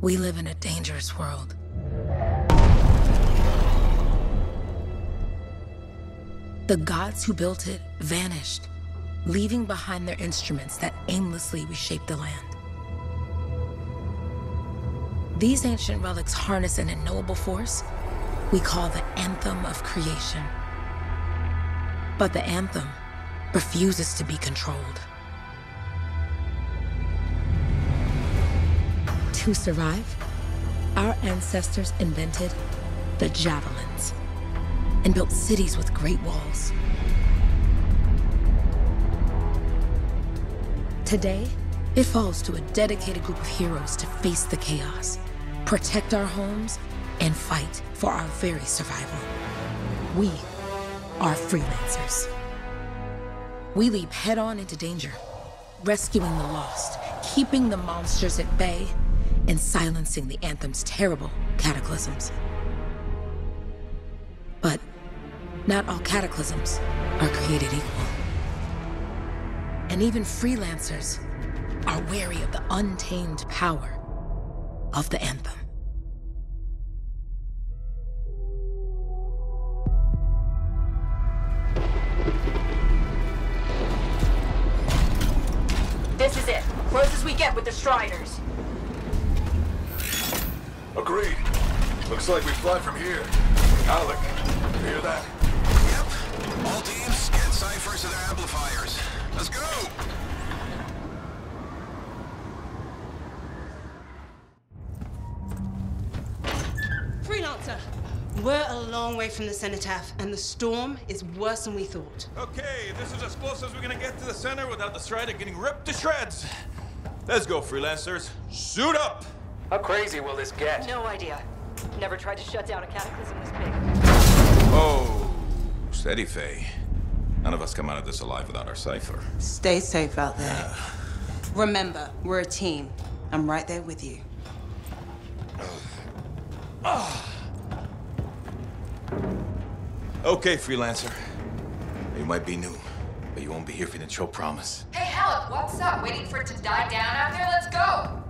We live in a dangerous world. The gods who built it vanished, leaving behind their instruments that aimlessly reshaped the land. These ancient relics harness an unknowable force we call the Anthem of Creation. But the Anthem refuses to be controlled. To survive, our ancestors invented the javelins and built cities with great walls. Today, it falls to a dedicated group of heroes to face the chaos, protect our homes, and fight for our very survival. We are freelancers. We leap head-on into danger, rescuing the lost, keeping the monsters at bay, and silencing the Anthem's terrible cataclysms. But not all cataclysms are created equal. And even freelancers are wary of the untamed power of the Anthem. This is it. Close as we get with the Striders. Agreed. Looks like we fly from here. Alec, you hear that? Yep. All teams, get ciphers to their amplifiers. Let's go! Freelancer, we're a long way from the cenotaph, and the storm is worse than we thought. Okay, this is as close as we're gonna get to the center without the Strider getting ripped to shreds. Let's go, freelancers. Suit up! How crazy will this get? No idea. Never tried to shut down a cataclysm this big. Oh, steady, Faye. None of us come out of this alive without our cipher. Stay safe out there. Remember, we're a team. I'm right there with you. Okay, freelancer. You might be new, but you won't be here if you didn't show promise. Hey, Halleck, what's up? Waiting for it to die down out there? Let's go!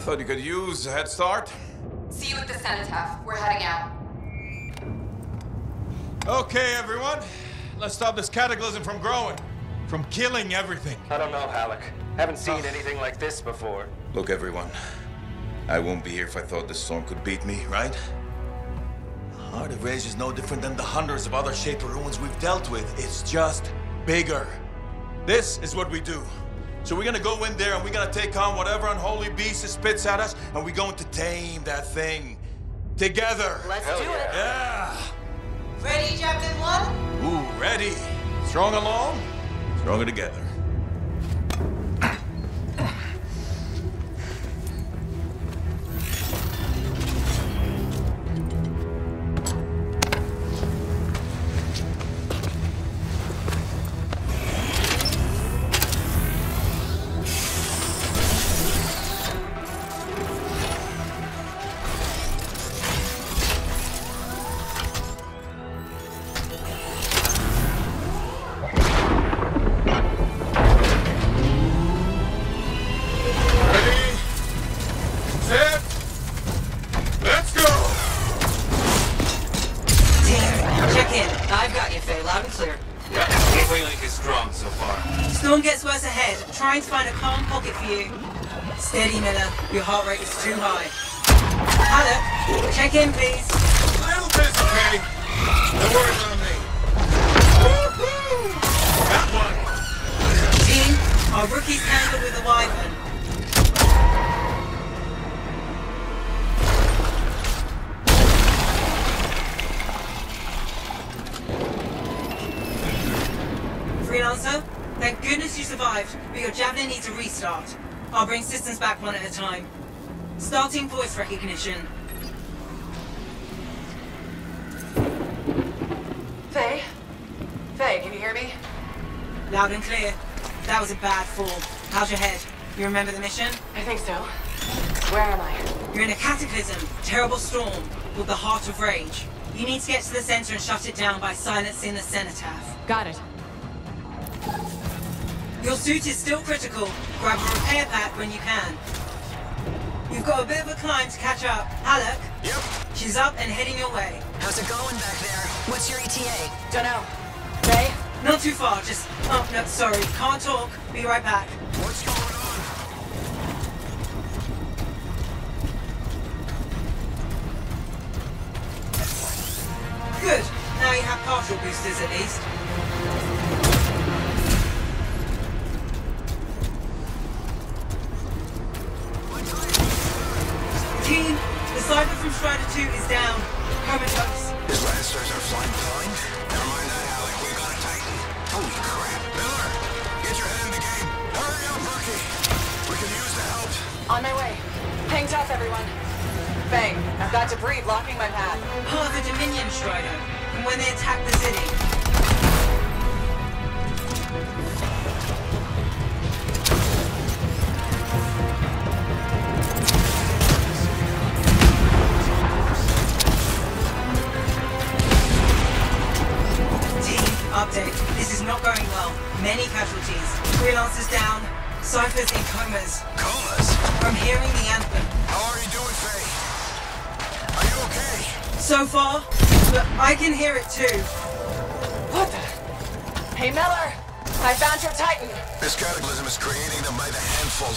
Thought you could use a head start. See you at the cenotaph. We're heading out. Okay, everyone. Let's stop this cataclysm from growing, from killing everything. I don't know, Halleck. Haven't seen anything like this before. Look, everyone. I won't be here if I thought this storm could beat me, right? Heart of Rage is no different than the hundreds of other Shaper ruins we've dealt with. It's just bigger. This is what we do. So we're gonna go in there and we're gonna take on whatever unholy beast it spits at us, and we're going to tame that thing. Together. Let's do it. Yeah. Ready, Javelin 1? Ooh, ready. Strong alone, stronger together. Trying to find a calm pocket for you. Steady, Miller. Your heart rate is too high. Hello. Check in, please. A little busy, Penny. Don't worry about me. That one. Team, our rookies handle with a wyvern. Freelancer? Thank goodness you survived, but your Javelin needs a restart. I'll bring systems back one at a time. Starting voice recognition. Faye? Faye, can you hear me? Loud and clear. That was a bad fall. How's your head? You remember the mission? I think so. Where am I? You're in a cataclysm, terrible storm, called the Heart of Rage. You need to get to the center and shut it down by silencing the cenotaph. Got it. Your suit is still critical. Grab a repair pack when you can. You've got a bit of a climb to catch up. Alec? Yep. She's up and heading your way. How's it going back there? What's your ETA? Dunno. Faye? Not too far, just... Oh, no, sorry. Can't talk. Be right back. What's going on? Good. Now you have partial boosters at least. Team, the Cypher from Strider 2 is down. Comatose. His Lancers are flying blind? Never mind that, Alec. We got a Titan. Holy crap. Miller, get your head in the game. Hurry up, rookie. We can use the help. On my way. Hang tough, everyone. Faye, I've got debris blocking my path. Part of the Dominion Strider, from when they attacked the city. Team, update. This is not going well. Many casualties. Freelancers down. Cyphers in comas. Comas? From hearing the Anthem. How are you doing, Faye? Are you okay? So far, but I can hear it too. What the? Hey, Miller! I found your Titan! This cataclysm is creating them by the handful.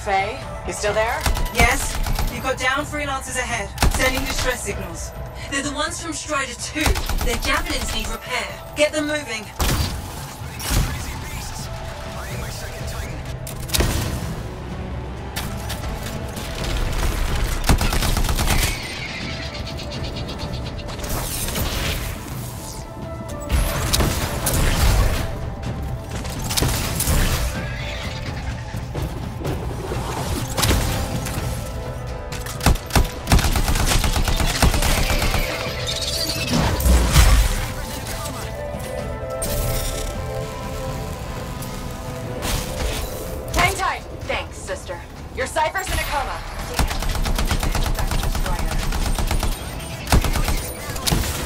Faye, you still there? Yes, you've got down freelancers ahead, sending distress signals. They're the ones from Strider 2. Their javelins need repair. Get them moving. Crazy beasts. Buying my second Titan. Hang tight! Thanks, sister. Your Cypher's in a coma.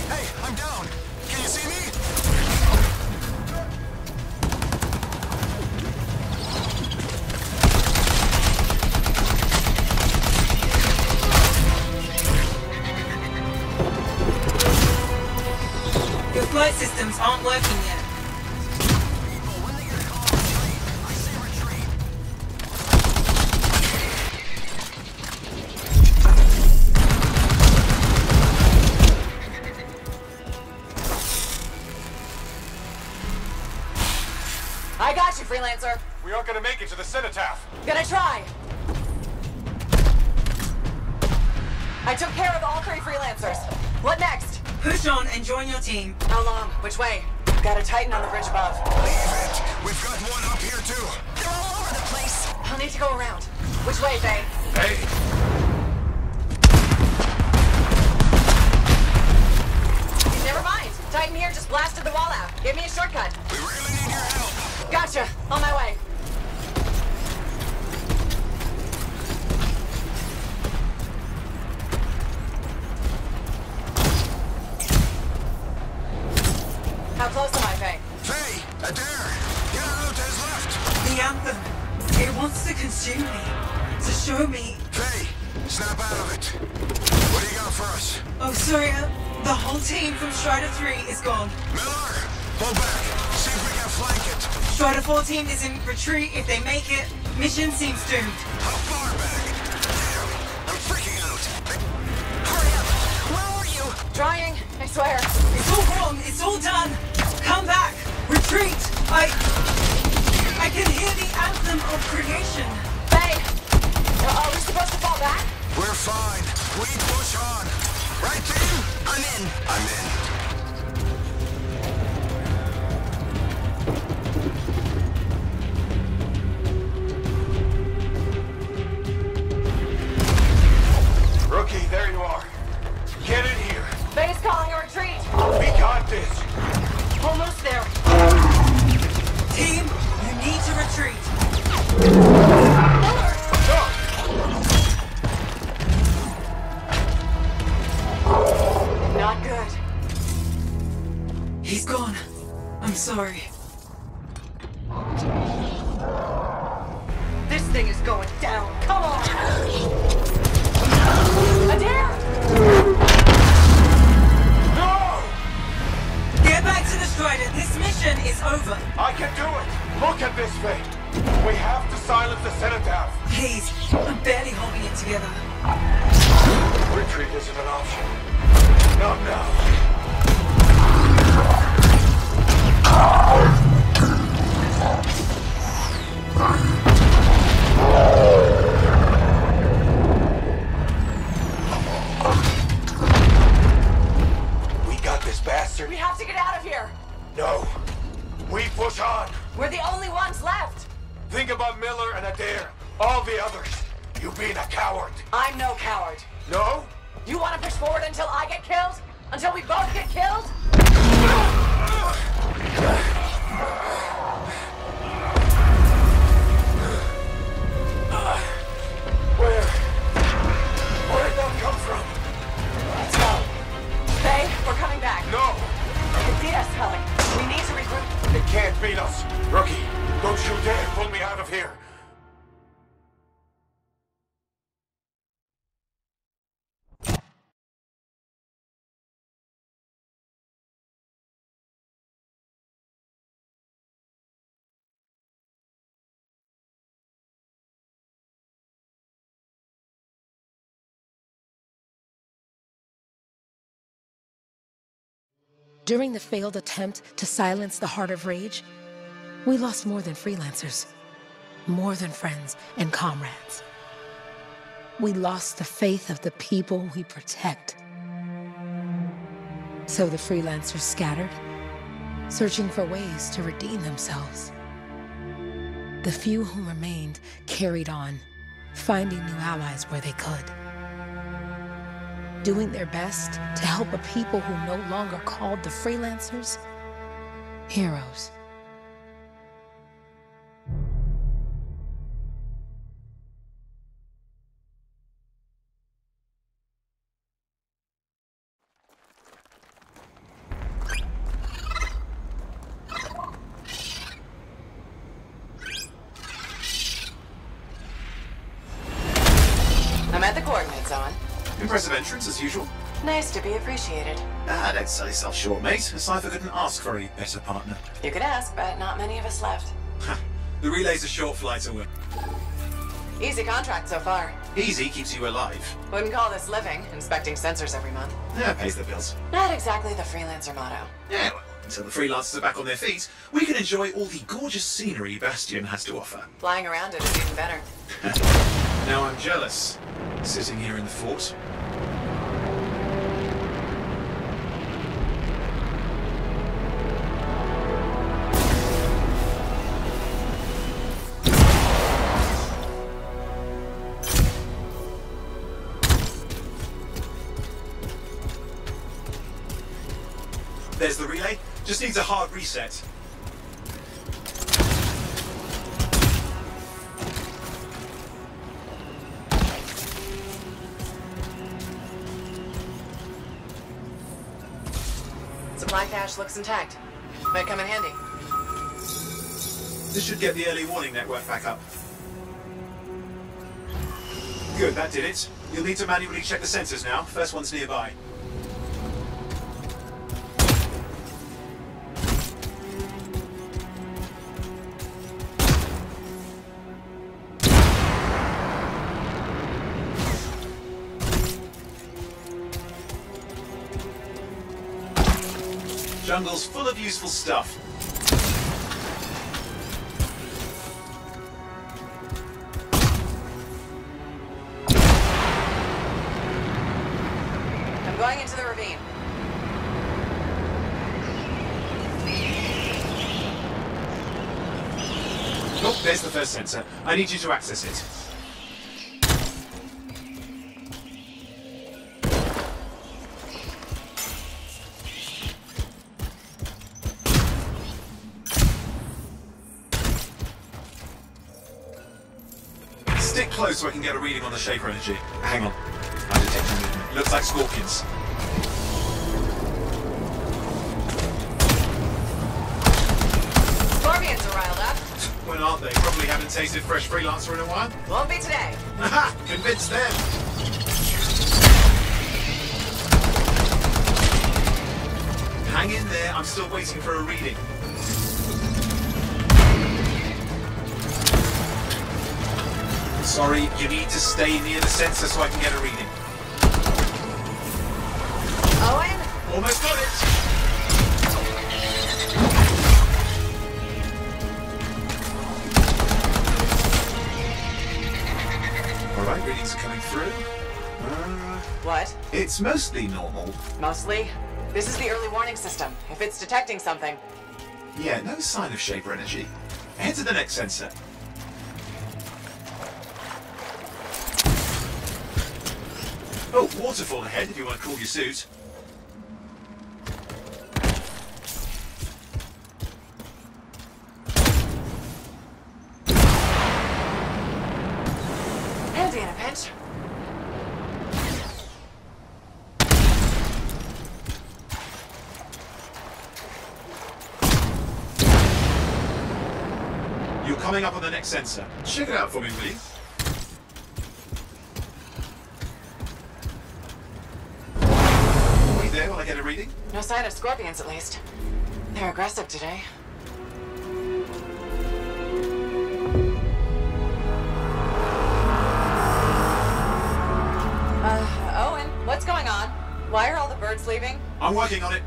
Hey, I'm down. Can you see me? Your flight systems aren't working yet. I say retreat. I got you, Freelancer. We aren't gonna make it to the cenotaph. Gonna try. I took care of all 3 Freelancers. What next? Push on and join your team. How long? Which way? Got a Titan on the bridge above. Leave it. We've got one up here, too. They're all over the place. I'll need to go around. Which way, Faye? Hey, Never mind. Titan here just blasted the wall out. Give me a shortcut. We really need your help. Gotcha. On my way. How close am I, Faye? Faye, Adair, get out to his left. The Anthem. It wants to consume me. To show me... Faye, snap out of it. What do you got for us? Oh, sorry, the whole team from Strider 3 is gone. Miller, pull back. See if we can flank it. Strider 14 is in retreat. If they make it, mission seems doomed. How far back? Damn, I'm freaking out. Hurry up. Where are you? Trying, I swear. It's all wrong. It's all done. Come back. Retreat. I can hear the Anthem of creation. Faye! Are we supposed to fall back? We're fine. We push on. Right, team? I'm in. I'm in. rookie, there you are. Get in here. Faye's calling a retreat. We got this. Almost there. Team, you need to retreat. Not good. He's gone. I'm sorry. This thing is going down. Come on! Strider, this mission is over. I can do it! Look at this thing! We have to silence the Cenotaph! Please, I'm barely holding it together. Retreat isn't an option. Not now. We got this bastard. We have to get out of here. No. We push on. We're the only ones left. Think about Miller and Adair. All the others. You being a coward. I'm no coward. No? You want to push forward until I get killed? Until we both get killed? Where'd that come from? Let's go. Faye, we're coming back. No! It beat us, Alec. We need to regroup. It can't beat us. Rookie, don't you dare pull me out of here. During the failed attempt to silence the Heart of Rage, we lost more than freelancers, more than friends and comrades. We lost the faith of the people we protect. So the freelancers scattered, searching for ways to redeem themselves. The few who remained carried on, finding new allies where they could. Doing their best to help a people who no longer called the freelancers heroes. I'm at the coordinates on. Impressive entrance, as usual. Nice to be appreciated. Don't sell yourself short, mate. A cipher couldn't ask for a better partner. You could ask, but not many of us left. The relay's a short flight away. Easy contract so far. Easy keeps you alive. Wouldn't call this living, inspecting sensors every month. Yeah, pays the bills. Not exactly the freelancer motto. Yeah, well, until the freelancers are back on their feet, we can enjoy all the gorgeous scenery Bastion has to offer. Flying around it is even better. Now I'm jealous, sitting here in the fort. There's the relay. Just needs a hard reset. Supply cache looks intact. Might come in handy. This should get the early warning network back up. Good, that did it. You'll need to manually check the sensors now. First one's nearby. Jungle's full of useful stuff. I'm going into the ravine. Oh, there's the first sensor. I need you to access it. Stick close so I can get a reading on the Shaper energy. Hang on. I'm detecting movement. Looks like scorpions. Scorpions are riled up. When aren't they? Probably haven't tasted fresh freelancer in a while. Won't be today. Aha! Convince them! Hang in there, I'm still waiting for a reading. Sorry, you need to stay near the sensor so I can get a reading. Owen? Almost got it! Alright, readings are coming through. What? It's mostly normal. Mostly? This is the early warning system. If it's detecting something. Yeah, no sign of Shaper energy. Head to the next sensor. Oh, waterfall ahead if you want to cool your suit. Handy in a pinch. You're coming up on the next sensor. Check it out for me, will you? Wait there while I get a reading. No sign of scorpions, at least. They're aggressive today. Owen, what's going on? Why are all the birds leaving? I'm working on it.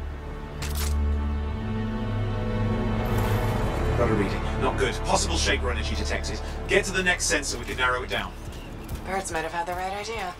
Got a reading. Not good. Possible Shaper energy detected. Get to the next sensor, we can narrow it down. Birds might have had the right idea.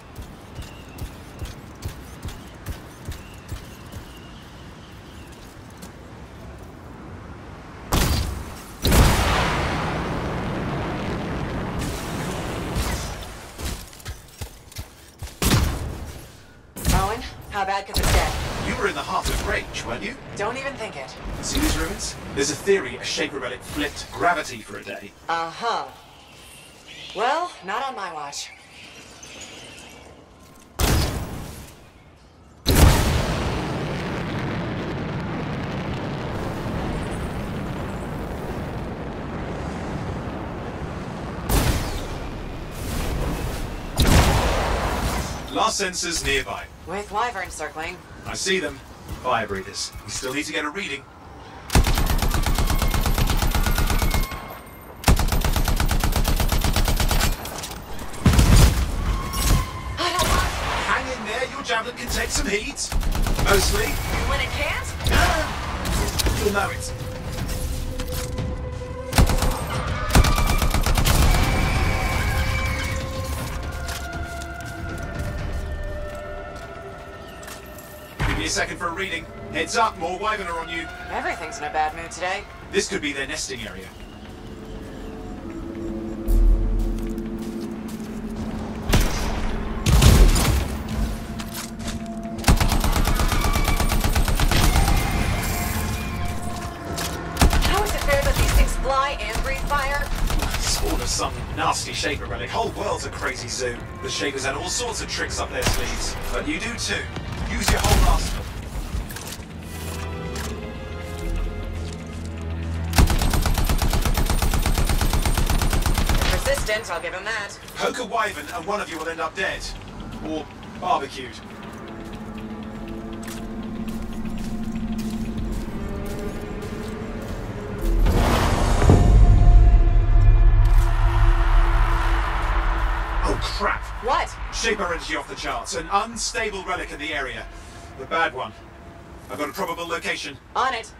Owen, how bad could this get? You were in the heart of rage, weren't you? Don't even think it. See these ruins? There's a theory a Shaper relic flipped gravity for a day. Uh-huh. Well, not on my watch. Last sensor's nearby. With wyverns circling. I see them. Fire breathers. We still need to get a reading. Hang in there, your javelin can take some heat. Mostly. When it can't? You'll know it. Give me a second for a reading. Heads up, more wyvern are on you. Everything's in a bad mood today. This could be their nesting area. How is it fair that these things fly and breathe fire? Spawn of some nasty Shaper relic. Whole world's a crazy zoo. The Shapers had all sorts of tricks up their sleeves. But you do too. Use your whole arsenal. Persistent, I'll give him that. Poke a wyvern and one of you will end up dead. Or barbecued. Oh crap! What? Shaper energy off the charts. An unstable relic in the area. The bad one. I've got a probable location. On it.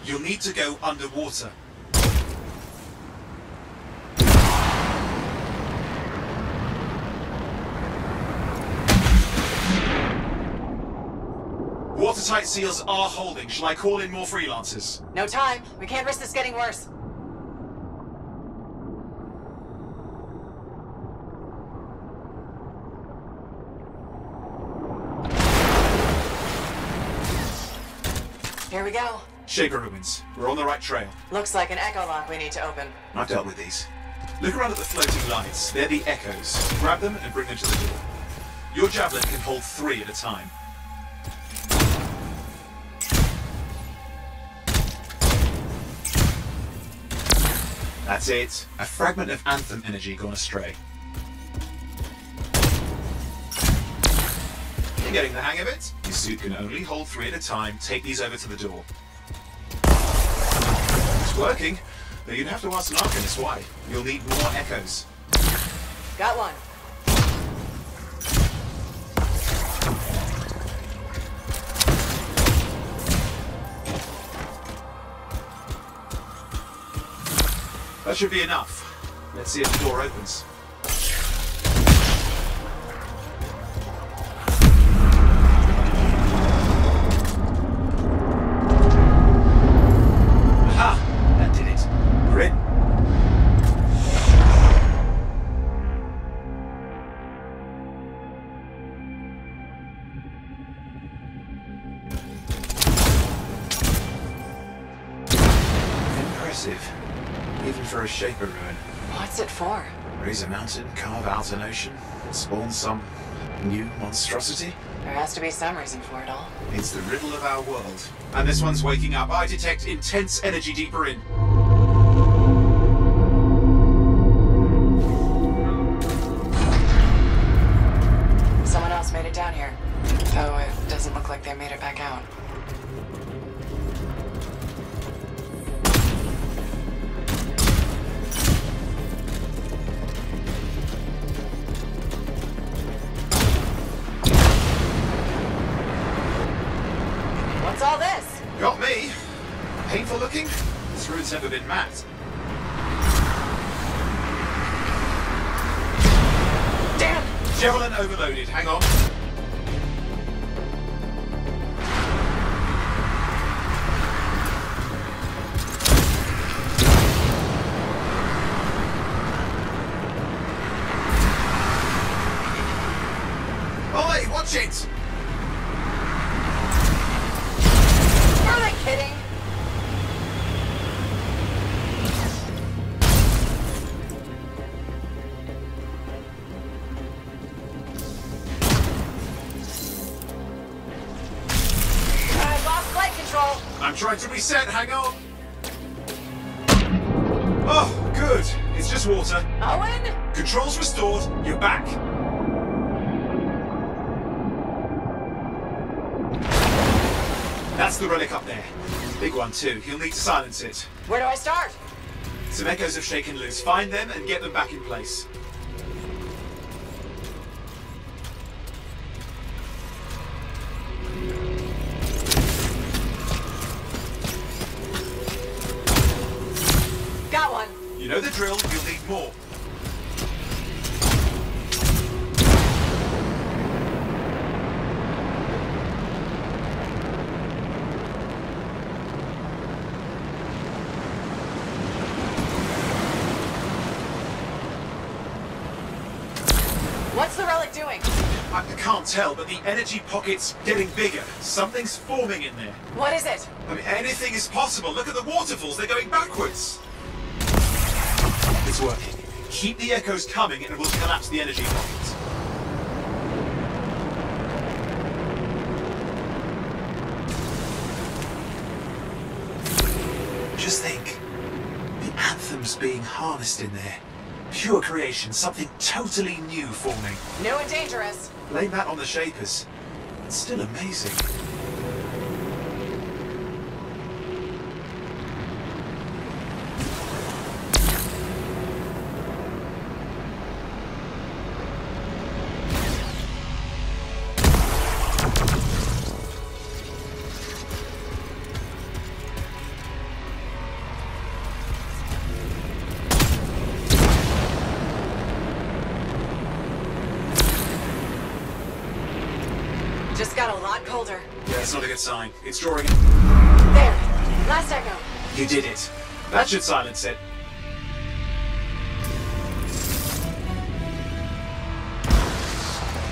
You'll need to go underwater. Watertight seals are holding. Shall I call in more freelancers? No time. We can't risk this getting worse. Here we go. Shaper ruins. We're on the right trail. Looks like an echo lock we need to open. I've dealt with these. Look around at the floating lights. They're the echoes. Grab them and bring them to the door. Your javelin can hold 3 at a time. That's it. A fragment of Anthem energy gone astray. You're getting the hang of it. Your suit can only hold 3 at a time. Take these over to the door. It's working, though you'd have to ask an Arcanist why. You'll need more echoes. Got one. That should be enough. Let's see if the door opens. Aha! That did it. We're in. Impressive. Even for a Shaper ruin. What's it for? Raise a mountain, carve out an ocean, spawn some new monstrosity? There has to be some reason for it all. It's the riddle of our world. And this one's waking up. I detect intense energy deeper in. Someone else made it down here. Though it doesn't look like they made it back out. What's all this? Got me. Painful looking? This ruin's never been mapped. Damn! Javelin overloaded. Hang on. Oi, watch it! Are they kidding? I lost flight control. I'm trying to reset. Hang on. Oh, good. It's just water. Owen? Controls restored. You're back. That's the relic up there. Big one too. He'll need to silence it. Where do I start? Some echoes have shaken loose. Find them and get them back in place. Got one. You know the drill. You'll need more. What's the relic doing? I can't tell, but the energy pocket's getting bigger. Something's forming in there. What is it? I mean, anything is possible. Look at the waterfalls. They're going backwards. It's working. Keep the echoes coming and it will collapse the energy pocket. Just think. The Anthem's being harnessed in there. Pure creation, something totally new forming. New and dangerous. Blame that on the Shapers. It's still amazing. Just got a lot colder. Yeah, it's not a good sign. It's drawing. There. Last echo. You did it. That should silence it.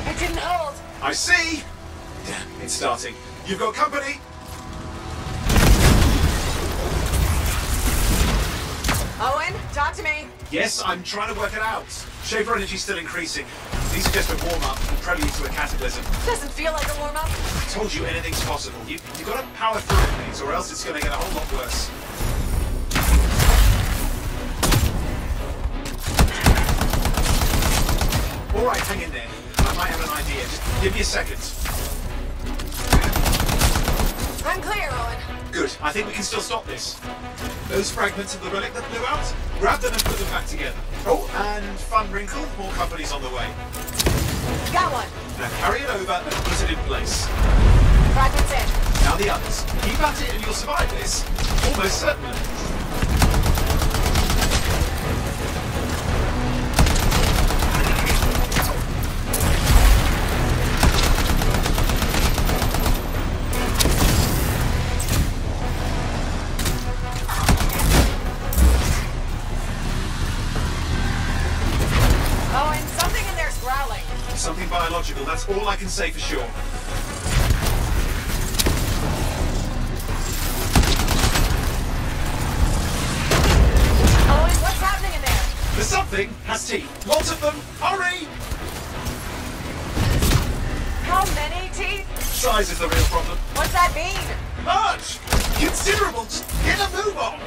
It didn't hold. I see! Damn, it's starting. You've got company! Owen, talk to me. Yes, I'm trying to work it out. Shaper energy's still increasing. These are just a warm-up and prelude to a cataclysm. Doesn't feel like a warm-up. I told you anything's possible. You've got to power through it, mate, or else it's going to get a whole lot worse. All right, hang in there. I might have an idea. Just give me a second. I'm clear, Owen. Good. I think we can still stop this. Those fragments of the relic that blew out, grab them and put them back together. Oh, and fun wrinkle, more companies on the way. Got one. Now carry it over and put it in place. Fragments in. Now the others. Keep at it and you'll survive this. Almost certainly. Something biological, that's all I can say for sure. Owen, what's happening in there? The something has teeth. Lots of them. Hurry! How many teeth? Size is the real problem. What's that mean? Large! Considerable! Just get a move on!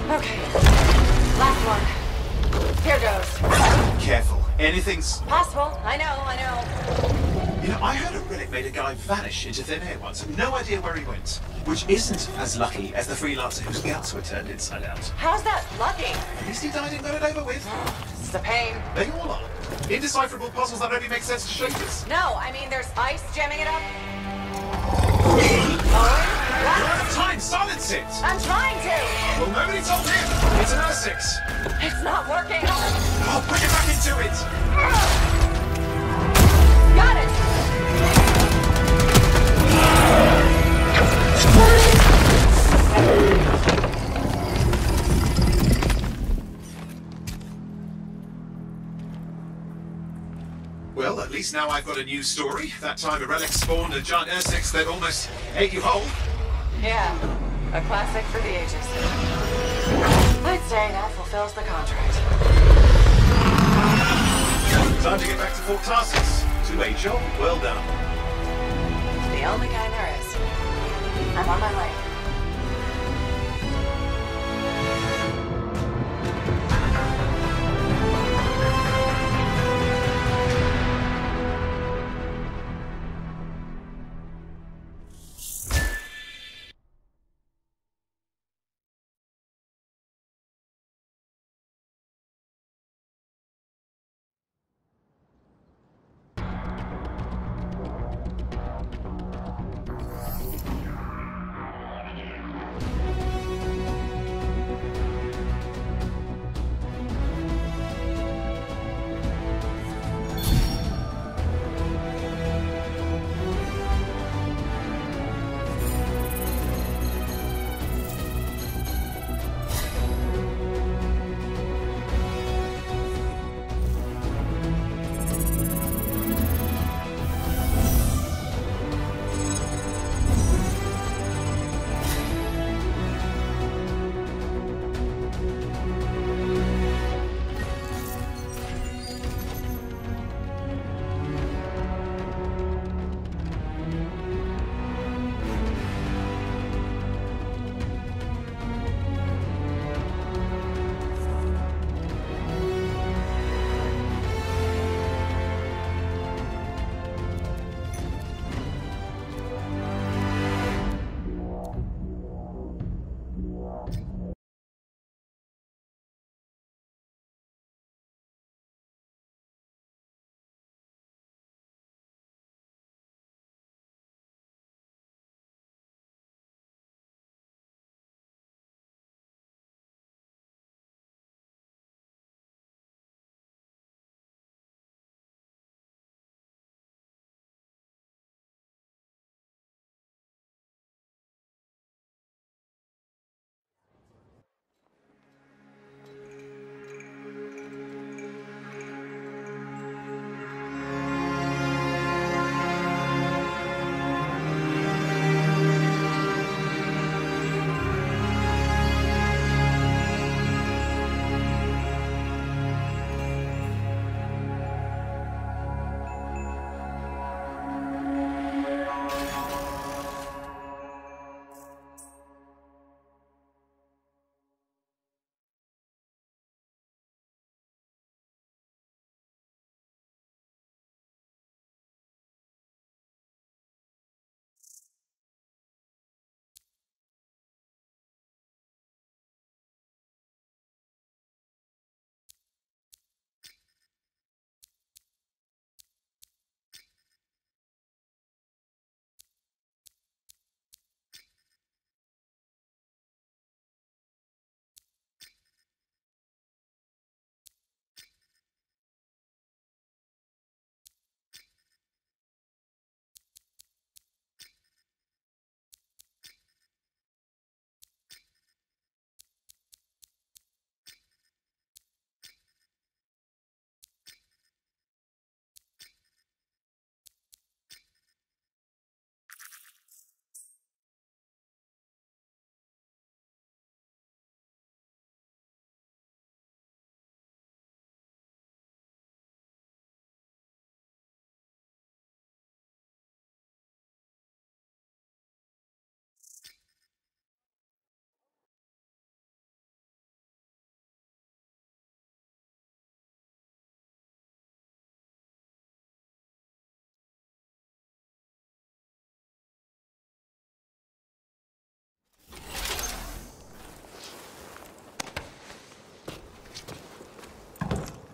Okay. Last one. Here goes. Careful. Anything's Possible. I know. You know, I heard a relic made a guy vanish into thin air once. No idea where he went. Which isn't as lucky as the freelancer whose guts were turned inside out. How's that lucky? At least he died and got it over with. This is a pain. They all are. Indecipherable puzzles that only make sense to Shapers. No, I mean there's ice jamming it up. Owen? We're What? out of time! Silence it! I'm trying to. Well, nobody told him! It's an R6! It's not working. I'll put it back into it! Got it. Well, at least now I've got a new story. That time a relic spawned a giant R6 that almost ate you whole. Yeah, a classic for the ages. I'd say that fulfills the contract. Time to get back to Fort Tarsus. To a job well done. The only kind there is. I'm on my way.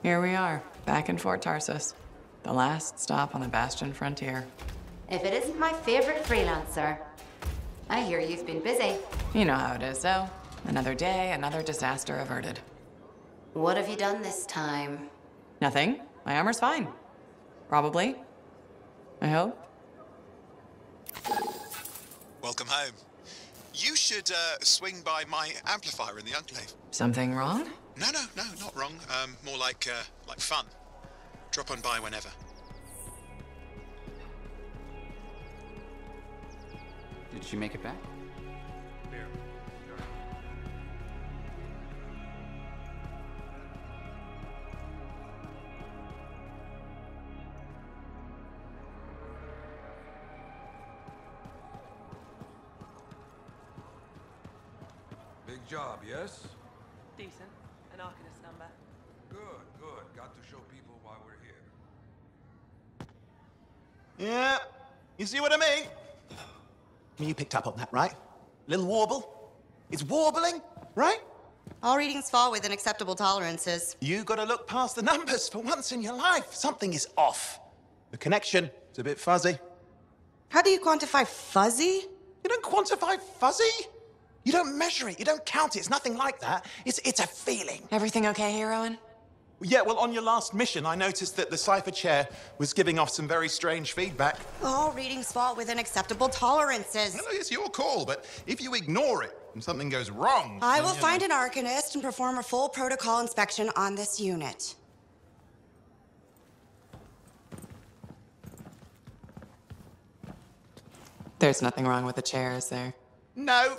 Here we are, back in Fort Tarsus. The last stop on the Bastion frontier. If it isn't my favorite freelancer. I hear you've been busy. You know how it is, though. Another day, another disaster averted. What have you done this time? Nothing. My armor's fine. Probably. I hope. Welcome home. You should swing by my amplifier in the Enclave. Something wrong? No, not wrong. More like fun. Drop on by whenever. Did she make it back? Big job, yes? Decent. An Arcanist number. Good. Got to show people why we're here. Yeah, you see what I mean? You picked up on that, right? Little warble? It's warbling, right? All readings fall within acceptable tolerances. You gotta look past the numbers for once in your life. Something is off. The connection is a bit fuzzy. How do you quantify fuzzy? You don't quantify fuzzy? You don't measure it, you don't count it, it's nothing like that. It's a feeling. Everything okay here, Owen? Yeah, well, on your last mission, I noticed that the cipher chair was giving off some very strange feedback. All readings fall within acceptable tolerances. No, it's your call, but if you ignore it and something goes wrong... I will find an Arcanist and perform a full protocol inspection on this unit. There's nothing wrong with the chair, is there? No.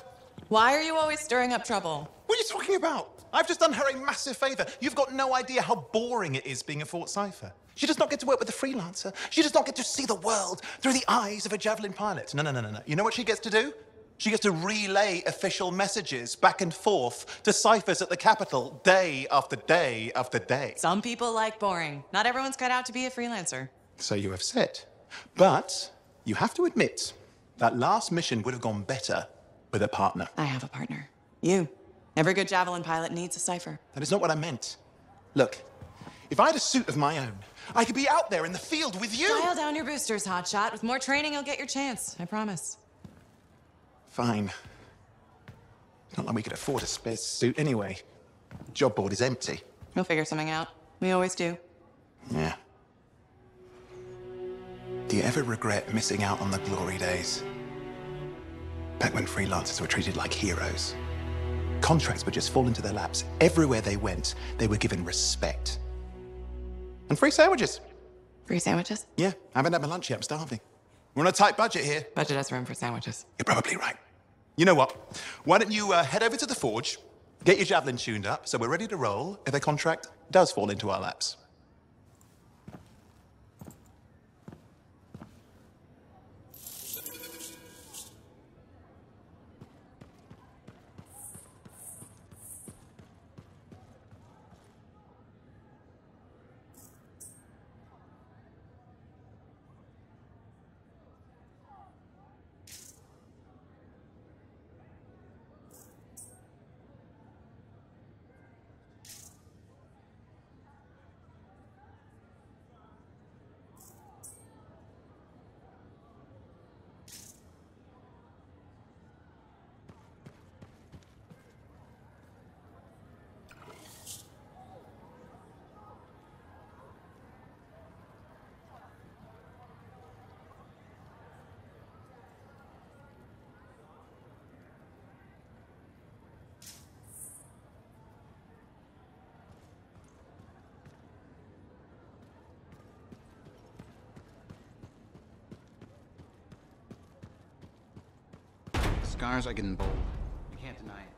Why are you always stirring up trouble? What are you talking about? I've just done her a massive favor. You've got no idea how boring it is being a Fort Cipher. She does not get to work with a freelancer. She does not get to see the world through the eyes of a Javelin pilot. No. You know what she gets to do? She gets to relay official messages back and forth to ciphers at the Capitol day after day after day. Some people like boring. Not everyone's cut out to be a freelancer. So you have said. But you have to admit, that last mission would have gone better with a partner. I have a partner. You. Every good Javelin pilot needs a cipher. That is not what I meant. Look, if I had a suit of my own, I could be out there in the field with you. Dial down your boosters, hotshot. With more training, you'll get your chance. I promise. Fine. It's not like we could afford a spare suit anyway. Job board is empty. We'll figure something out. We always do. Yeah. Do you ever regret missing out on the glory days? Back when freelancers were treated like heroes. Contracts would just fall into their laps. Everywhere they went, they were given respect. And free sandwiches. Free sandwiches? Yeah, I haven't had my lunch yet. I'm starving. We're on a tight budget here. Budget has room for sandwiches. You're probably right. You know what? Why don't you head over to the forge, get your Javelin tuned up, so we're ready to roll if a contract does fall into our laps. Scars are getting bold. You can't deny it.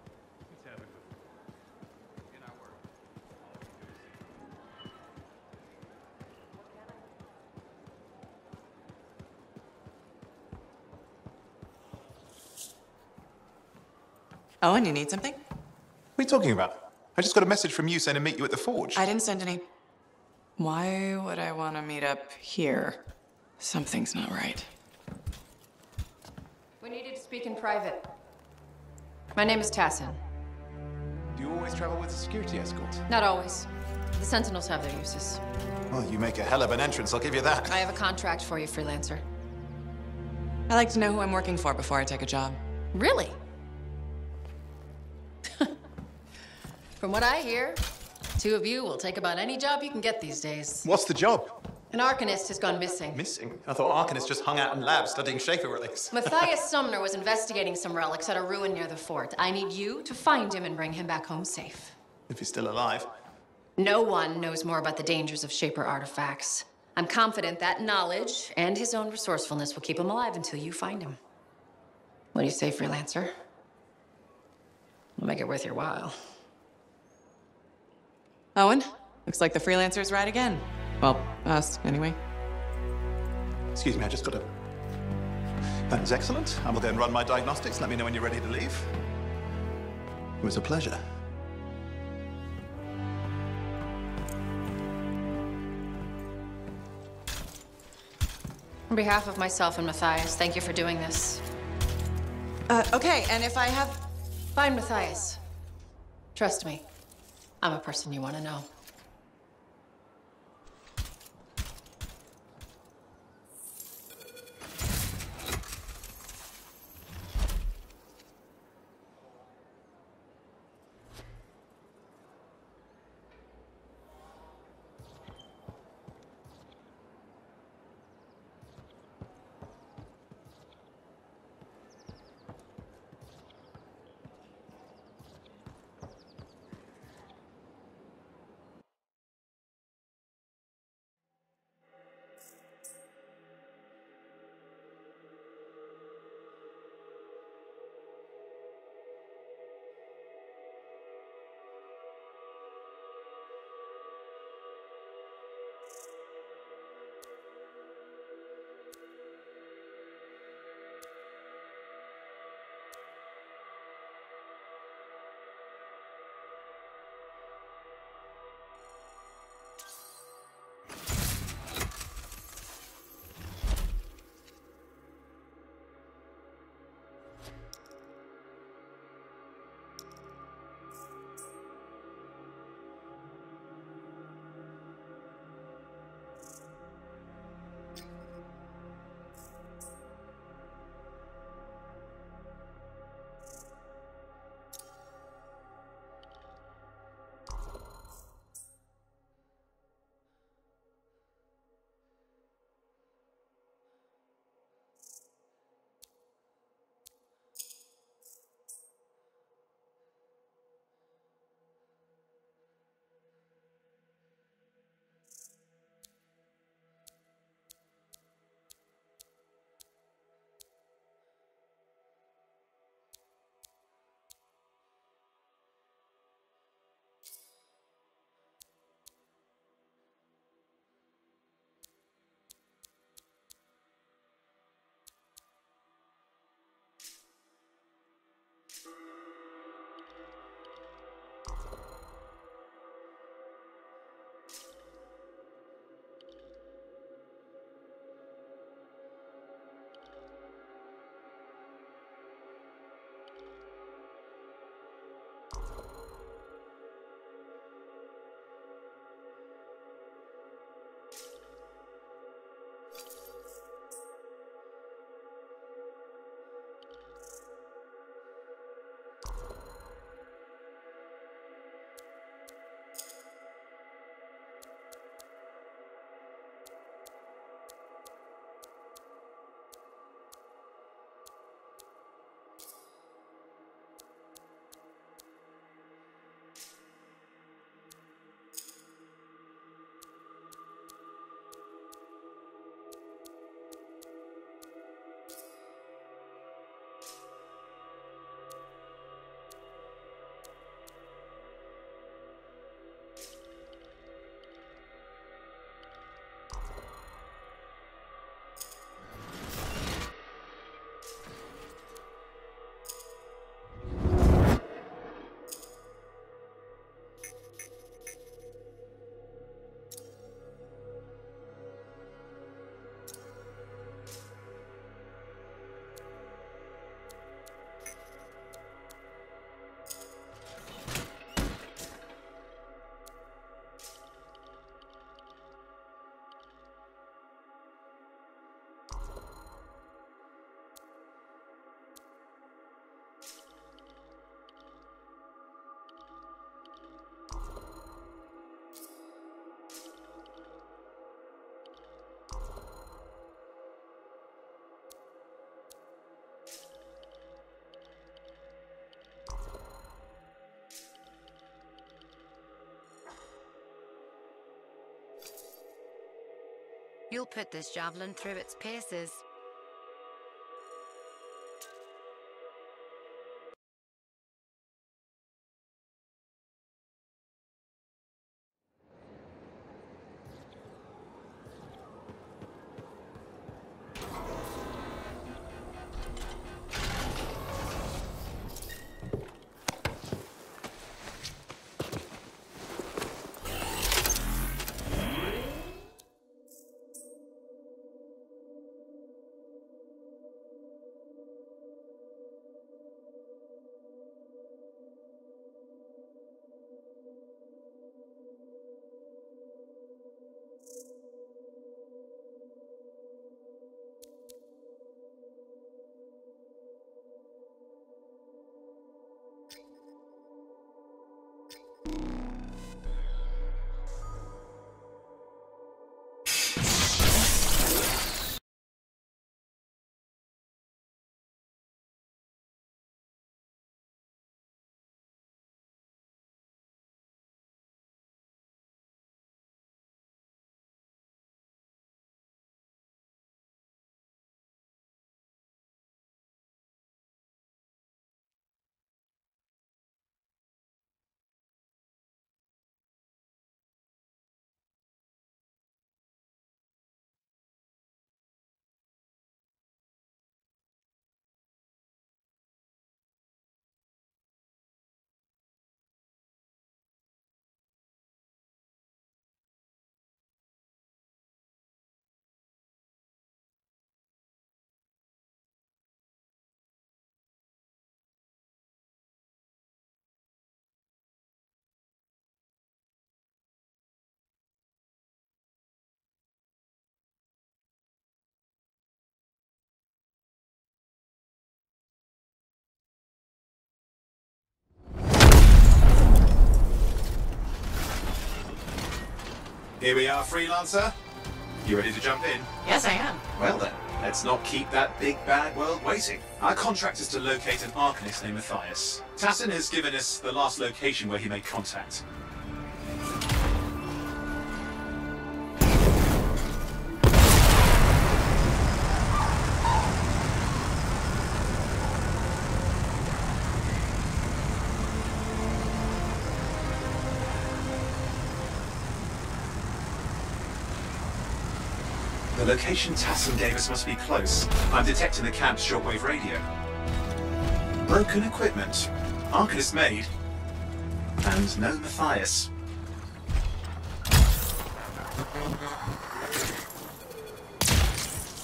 Owen, you need something? What are you talking about? I just got a message from you saying to meet you at the forge. I didn't send any. Why would I want to meet up here? Something's not right. We needed to speak in private. My name is Tassin. Do you always travel with a security escort? Not always. The Sentinels have their uses. Well, you make a hell of an entrance, I'll give you that. I have a contract for you, freelancer. I like to know who I'm working for before I take a job. Really? From what I hear, two of you will take about any job you can get these days. What's the job? An Arcanist has gone missing. Missing? I thought Arcanists just hung out in labs studying Schaefer relics. Matthias Sumner was investigating some relics at a ruin near the fort. I need you to find him and bring him back home safe. If he's still alive. No one knows more about the dangers of Shaper artifacts. I'm confident that knowledge and his own resourcefulness will keep him alive until you find him. What do you say, freelancer? We'll make it worth your while. Owen, looks like the freelancer's right again. Well, us, anyway. Excuse me, I just got to... That is excellent. I will go and run my diagnostics. Let me know when you're ready to leave. It was a pleasure. On behalf of myself and Matthias, thank you for doing this. Okay, and if I have... Find Matthias. Trust me, I'm a person you want to know. You'll put this javelin through its paces. Here we are, Freelancer. You ready to jump in? Yes, I am. Well then, let's not keep that big bad world waiting. Our contract is to locate an Arcanist named Matthias. Tassin has given us the last location where he made contact. The location Tassin gave us must be close. I'm detecting the camp's shortwave radio. Broken equipment. Arcanist made. And no Matthias.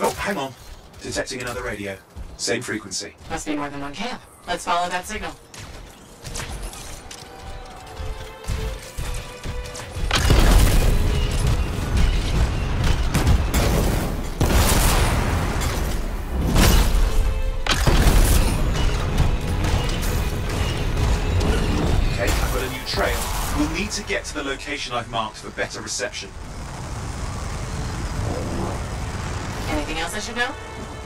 Oh, hang on. Detecting another radio. Same frequency. Must be more than one camp. Let's follow that signal. Trail. We'll need to get to the location I've marked for better reception. Anything else I should know?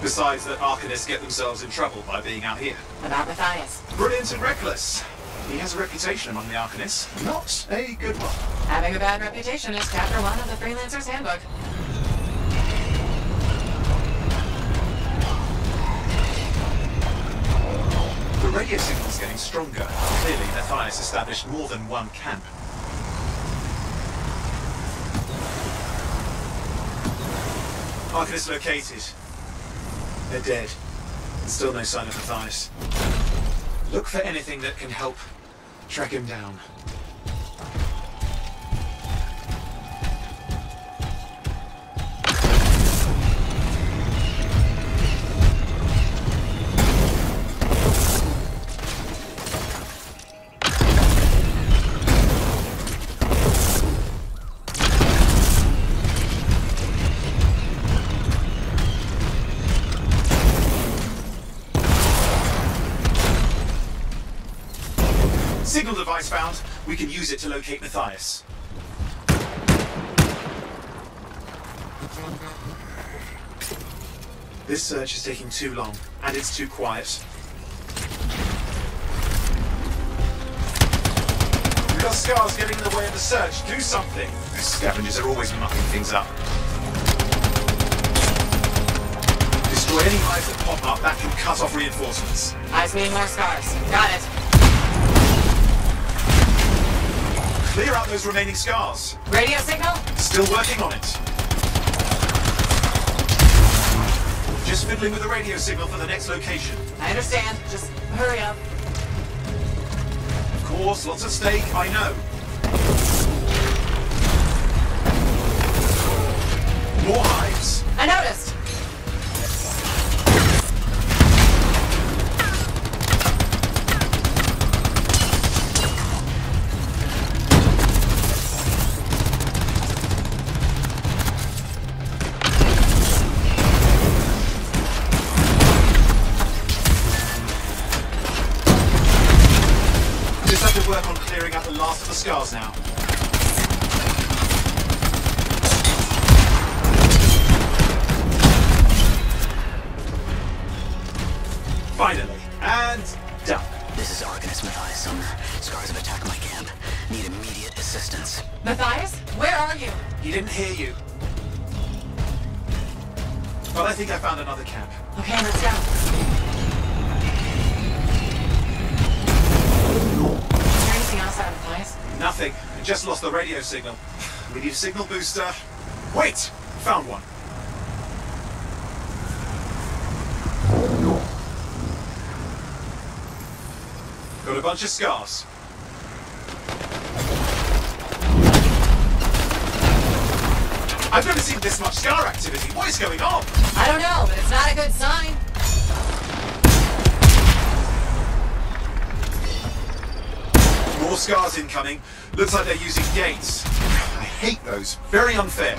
Besides that Arcanists get themselves in trouble by being out here. About Matthias. Brilliant and reckless. He has a reputation among the Arcanists. Not a good one. Having a bad reputation is chapter 1 of the Freelancer's Handbook. The radio signal's getting stronger. Clearly, Matthias established more than one camp. Arcanist located. They're dead. And still no sign of Matthias. Look for anything that can help track him down. Signal device found. We can use it to locate Matthias. This search is taking too long, and it's too quiet. We've got scars getting in the way of the search. Do something. These scavengers are always mucking things up. hives that pop up, that can cut off reinforcements. Eyes mean more scars. Got it. Clear out those remaining scars. Radio signal? Still working on it. Just fiddling with the radio signal for the next location. I understand. Just hurry up. Of course, lots at stake, I know. More hives. I noticed. Just have to work on clearing out the last of the scars now. Finally. And done. This is Arcanist Matthias Sumner. Scars have attacked my camp. Need immediate assistance. Matthias? Where are you? He didn't hear you. But I think I found another camp. Okay, let's go. Is there anything else out of Matthias? Nothing. I just lost the radio signal. We need a signal booster. Wait! Found one. Got a bunch of scars. I've never seen this much scar activity. What is going on? I don't know, but it's not a good sign. More scars incoming. Looks like they're using gates. I hate those. Very unfair.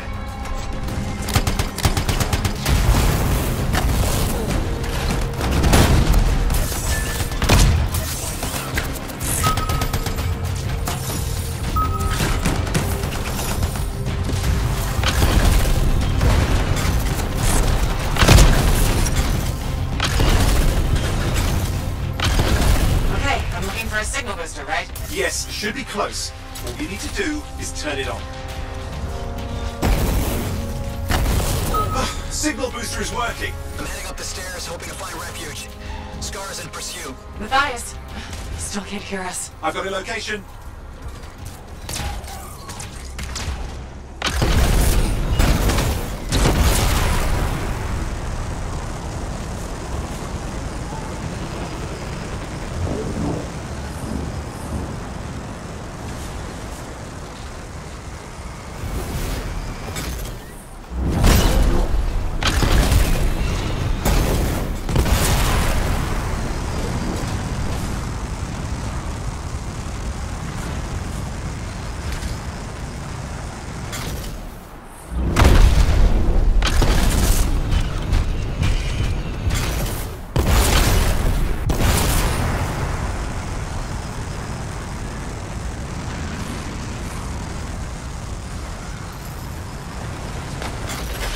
Yes, should be close. All you need to do is turn it on. Signal booster is working. I'm heading up the stairs, hoping to find refuge. Scars in pursuit. Matthias, he still can't hear us. I've got a location.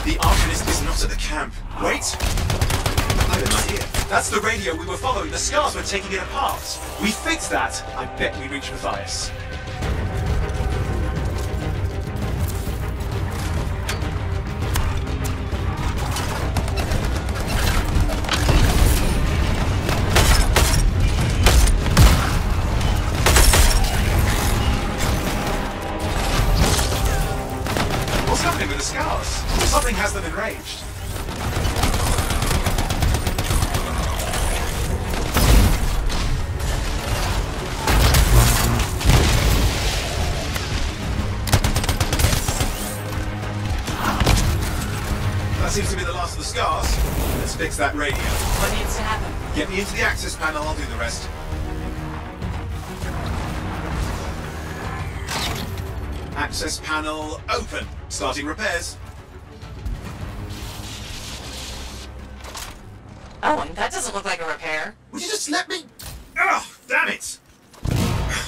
The Arcanist is not at the camp. Wait! I have an idea. That's the radio we were following. The scars were taking it apart. We fixed that. I bet we reach Matthias. What's happening with the scars? Something has them enraged. That seems to be the last of the scars. Let's fix that radio. What needs to happen? Get me into the access panel, I'll do the rest. Access panel open. Starting repairs. Oh, that doesn't look like a repair. Would you just let me? Ugh, damn it!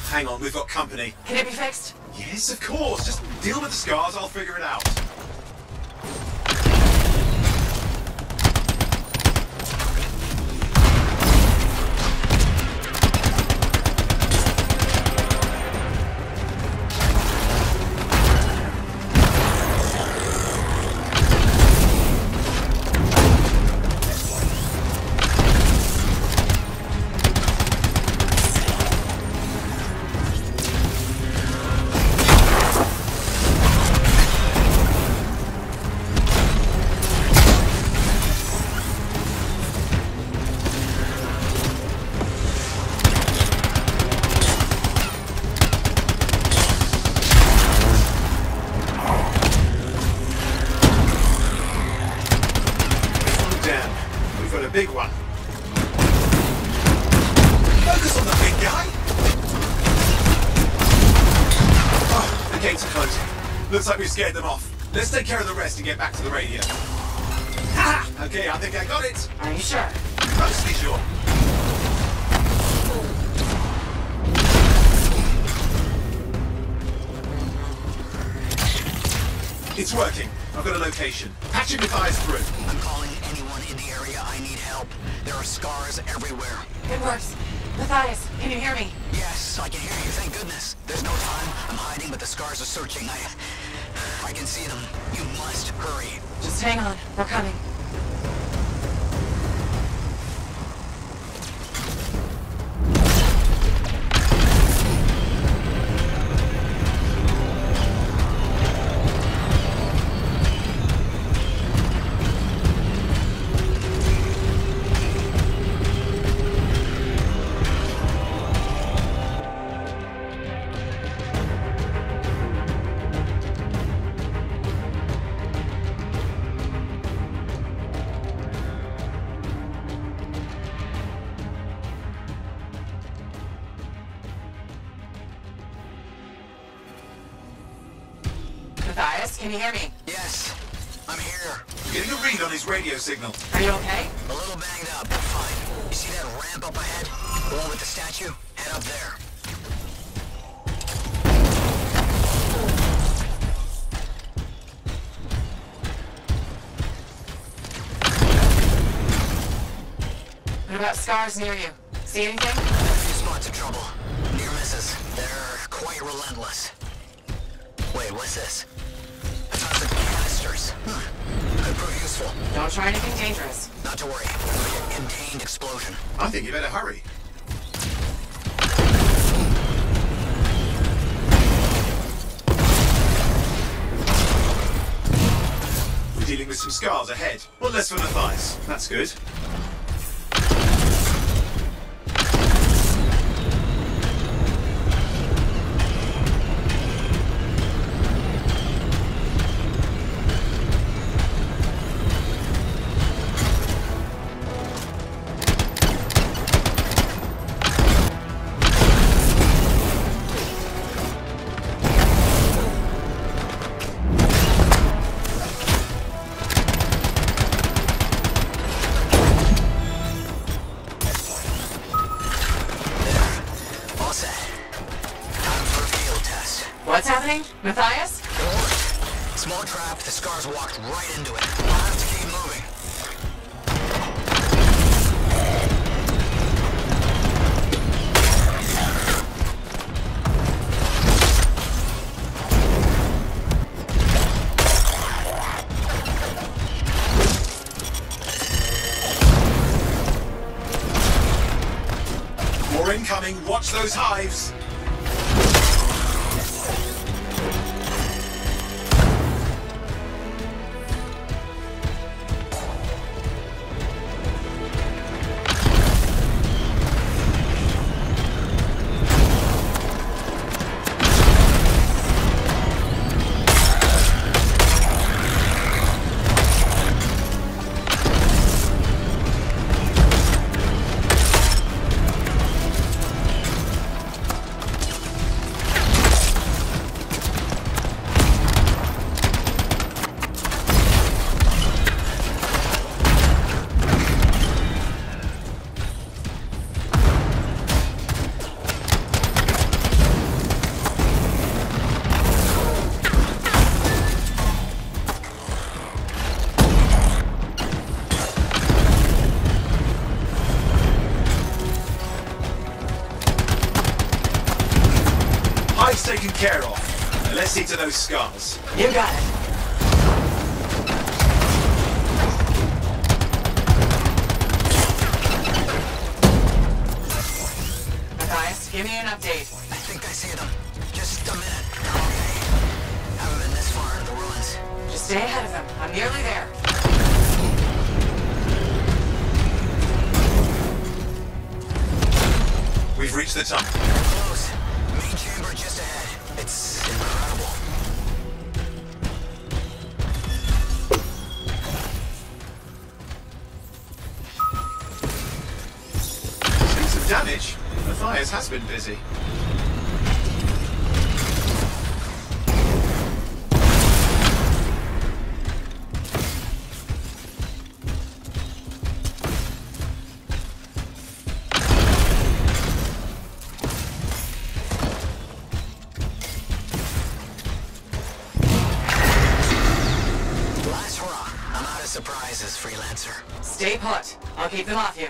Hang on, we've got company. Can it be fixed? Yes, of course. Just deal with the scars, I'll figure it out. a big one. Focus on the big guy! Oh, the gates are closing. Looks like we scared them off. Let's take care of the rest and get back to the radio. Ha! Okay, I think I got it. Are you sure? Mostly sure. It's working. I've got a location. Patching Matthias through. I'm calling anyone in the area. I need help. There are scars everywhere. It works. Matthias, can you hear me? Yes, I can hear you. Thank goodness. There's no time. I'm hiding, but the scars are searching. I can see them. You must hurry. Just hang on. We're coming. Matthias, can you hear me? Yes, I'm here. Getting a read on his radio signal. Are you okay? A little banged up, but fine. You see that ramp up ahead? The one with the statue? Head up there. What about scars near you? See anything? A few spots of trouble. Near misses. They're quite relentless. Wait, what's this? A tons of canisters. Could prove useful. Don't try anything dangerous. Not to worry. A contained explosion. I think you better hurry. We're dealing with some scars ahead. One less for Matthias. That's good. What's happening? Matthias? It worked. Small trap, the scars walked right into it. I'll have to keep moving. More incoming. Watch those hives. Taken care of. Let's see to those scars. You got it. Matthias, give me an update. I think I see them. Just a minute. Okay. Haven't been this far in the ruins. Just stay ahead of them. I'm nearly there. We've reached the tunnel. Close. Main chamber just ahead. It's incredible. damage. Matthias has been busy. Last hurrah. I'm out of surprises, freelancer. Stay put. I'll keep them off you.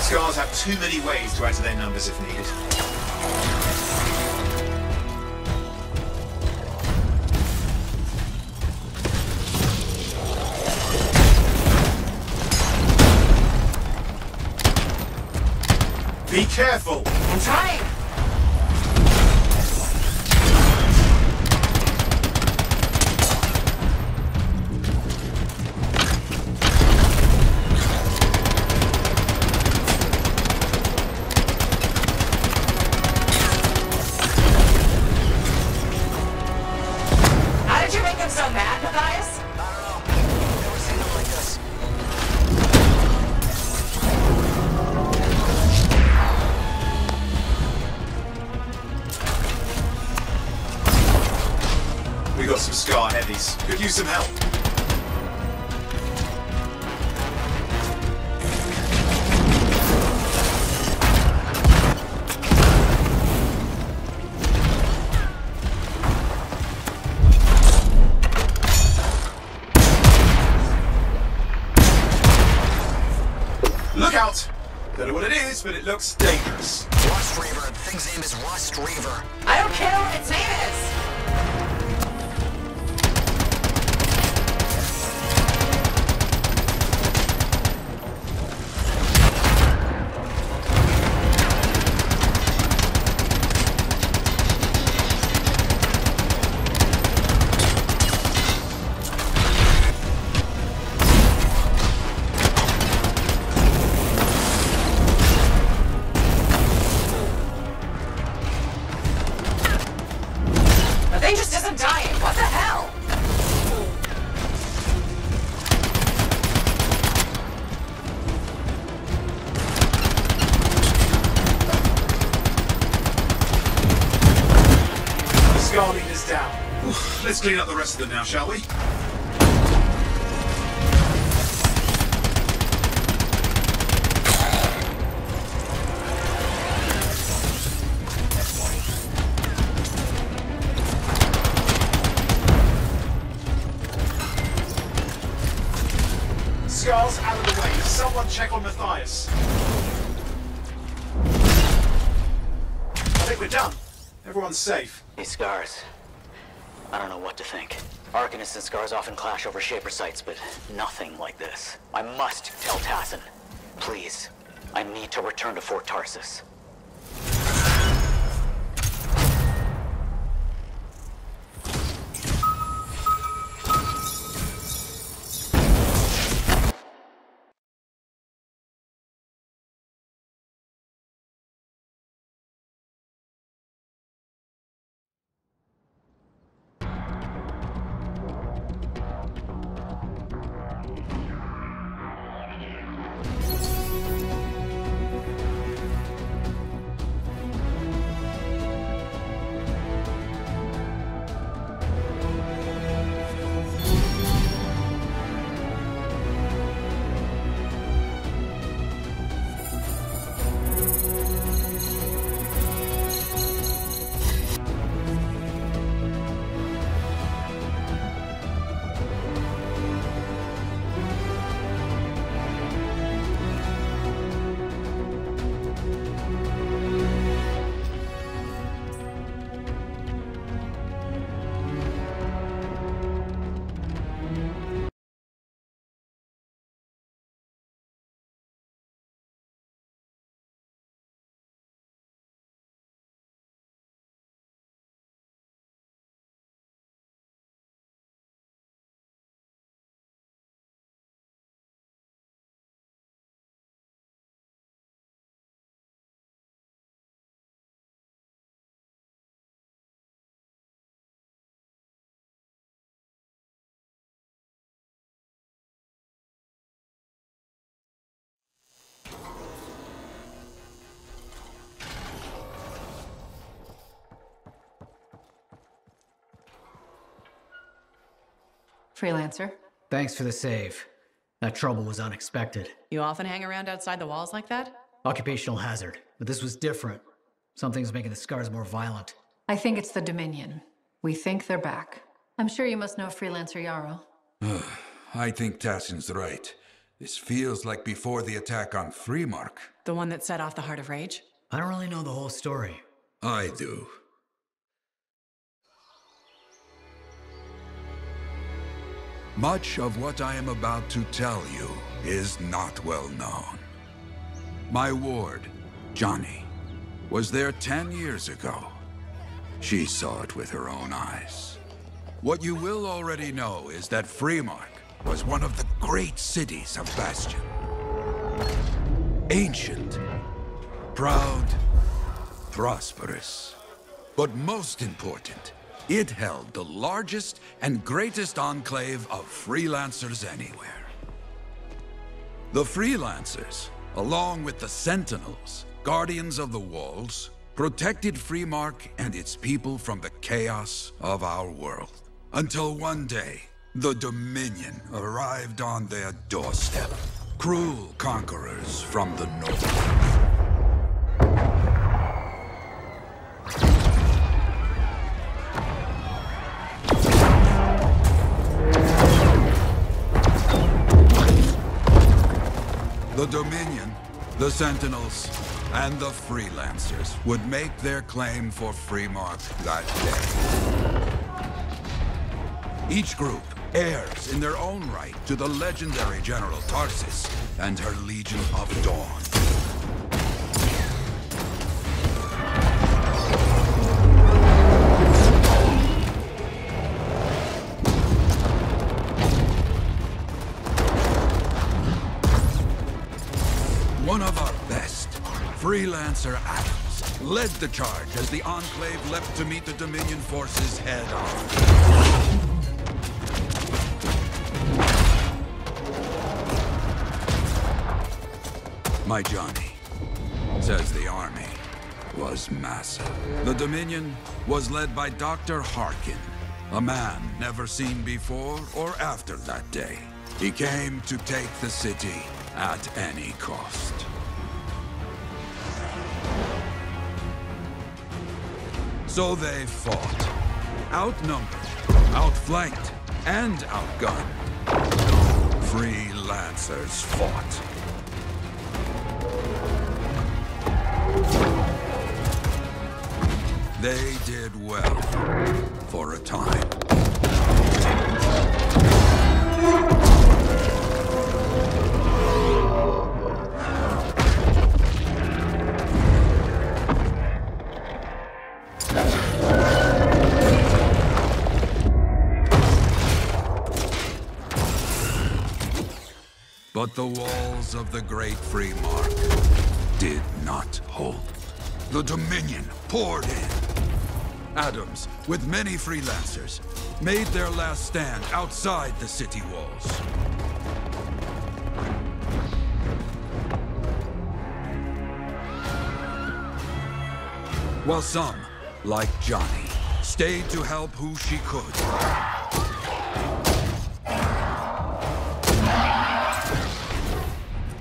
Scars have too many ways to add to their numbers if needed. Be careful! I'm trying! So mad, Matthias? I don't know. Never seen them like this. We got some Scar heavies. Could use some help. Look out! Don't know what it is, but it looks dangerous. Rust Reaver. The thing's name is Rust Reaver. I don't care what its name is! The thing just isn't dying. What the hell? The Scar leader's down. Let's clean up the rest of them now, shall we? Scar's out of the way. Someone check on Matthias. I think we're done. Everyone's safe. These Scars. I don't know what to think. Arcanists and Scars often clash over Shaper sites, but nothing like this. I must tell Tassin. Please. I need to return to Fort Tarsus. Freelancer. Thanks for the save. That trouble was unexpected. You often hang around outside the walls like that? Occupational hazard. But this was different. Something's making the scars more violent. I think it's the Dominion. We think they're back. I'm sure you must know Freelancer Yarrow. I think Tassin's right. This feels like before the attack on Freemark. The one that set off the Heart of Rage? I don't really know the whole story. I do. Much of what I am about to tell you is not well known. My ward, Johnny, was there 10 years ago. She saw it with her own eyes. What you will already know is that Freemark was one of the great cities of Bastion. Ancient, proud, prosperous. But most important, it held the largest and greatest enclave of freelancers anywhere. The freelancers, along with the Sentinels, guardians of the walls, protected Freemark and its people from the chaos of our world. Until one day, the Dominion arrived on their doorstep. Cruel conquerors from the north. The Dominion, the Sentinels, and the Freelancers would make their claim for Freemark that day. Each group heirs in their own right to the legendary General Tarsis and her Legion of Dawn. One of our best, Freelancer Adams, led the charge as the Enclave leapt to meet the Dominion forces head-on. My Johnny says the army was massive. The Dominion was led by Dr. Harkin, a man never seen before or after that day. He came to take the city at any cost. So they fought. Outnumbered, outflanked, and outgunned. Freelancers fought. They did well for a time. But the walls of the Great Freemark did not hold. The Dominion poured in. Adams, with many Freelancers, made their last stand outside the city walls. While some, like Johnny, stayed to help who she could.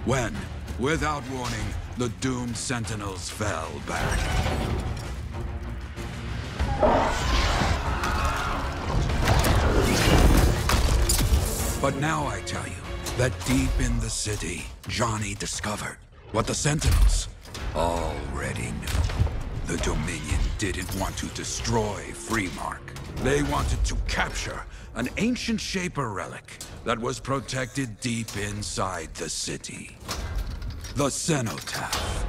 When, without warning, the doomed Sentinels fell back. But now I tell you that deep in the city, Johnny discovered what the Sentinels already knew. The Dominion didn't want to destroy Freemark. They wanted to capture an ancient Shaper relic that was protected deep inside the city. The Cenotaph.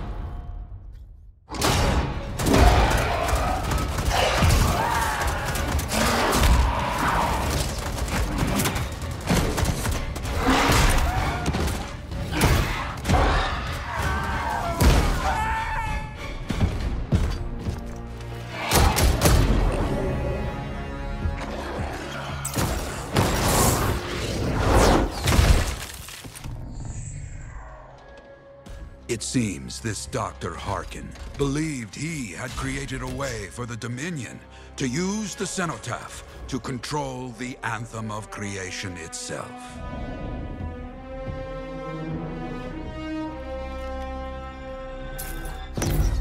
It seems this Dr. Harkin believed he had created a way for the Dominion to use the cenotaph to control the Anthem of creation itself.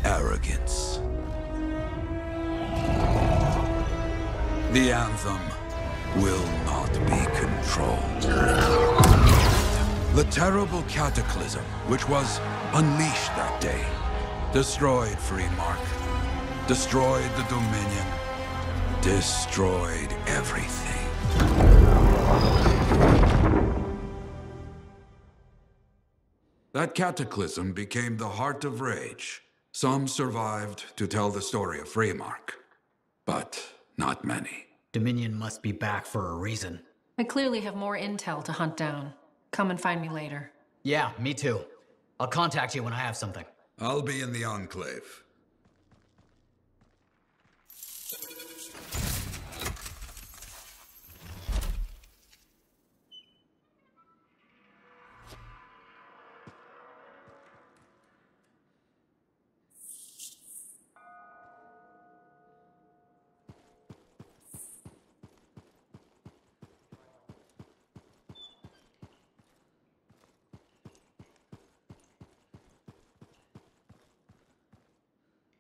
Arrogance. The Anthem will not be controlled. The terrible cataclysm which was unleashed that day destroyed Freemark, destroyed the Dominion, destroyed everything. That cataclysm became the heart of Rage. Some survived to tell the story of Freemark, but not many. Dominion must be back for a reason. I clearly have more intel to hunt down. Come and find me later. Yeah, me too. I'll contact you when I have something. I'll be in the Enclave.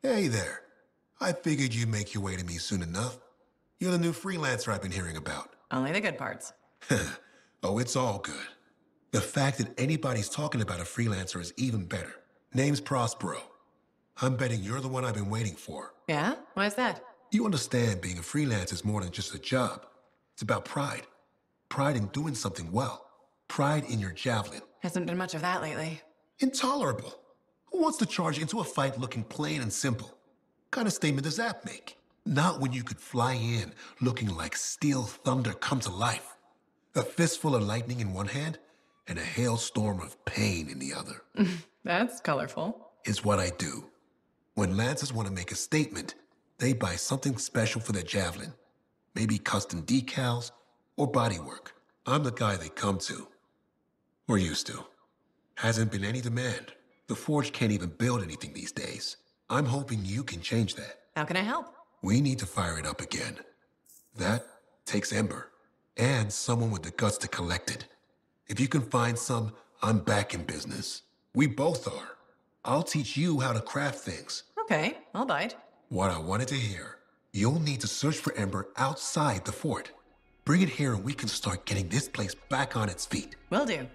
Hey there. I figured you'd make your way to me soon enough. You're the new freelancer I've been hearing about. Only the good parts. Oh, it's all good. The fact that anybody's talking about a freelancer is even better. Name's Prospero. I'm betting you're the one I've been waiting for. Yeah? Why is that? You understand being a freelancer is more than just a job. It's about pride. Pride in doing something well. Pride in your javelin. Hasn't been much of that lately. Intolerable. Who wants to charge into a fight looking plain and simple? What kind of statement does that make? Not when you could fly in looking like steel thunder come to life. A fistful of lightning in one hand and a hailstorm of pain in the other. That's colorful. Is what I do. When Lancers want to make a statement, they buy something special for their javelin. Maybe custom decals or bodywork. I'm the guy they come to. Or used to. Hasn't been any demand. The Forge can't even build anything these days. I'm hoping you can change that. How can I help? We need to fire it up again. That takes Ember. And someone with the guts to collect it. If you can find some, I'm back in business. We both are. I'll teach you how to craft things. Okay, I'll bite. What I wanted to hear. You'll need to search for Ember outside the fort. Bring it here and we can start getting this place back on its feet. Will do.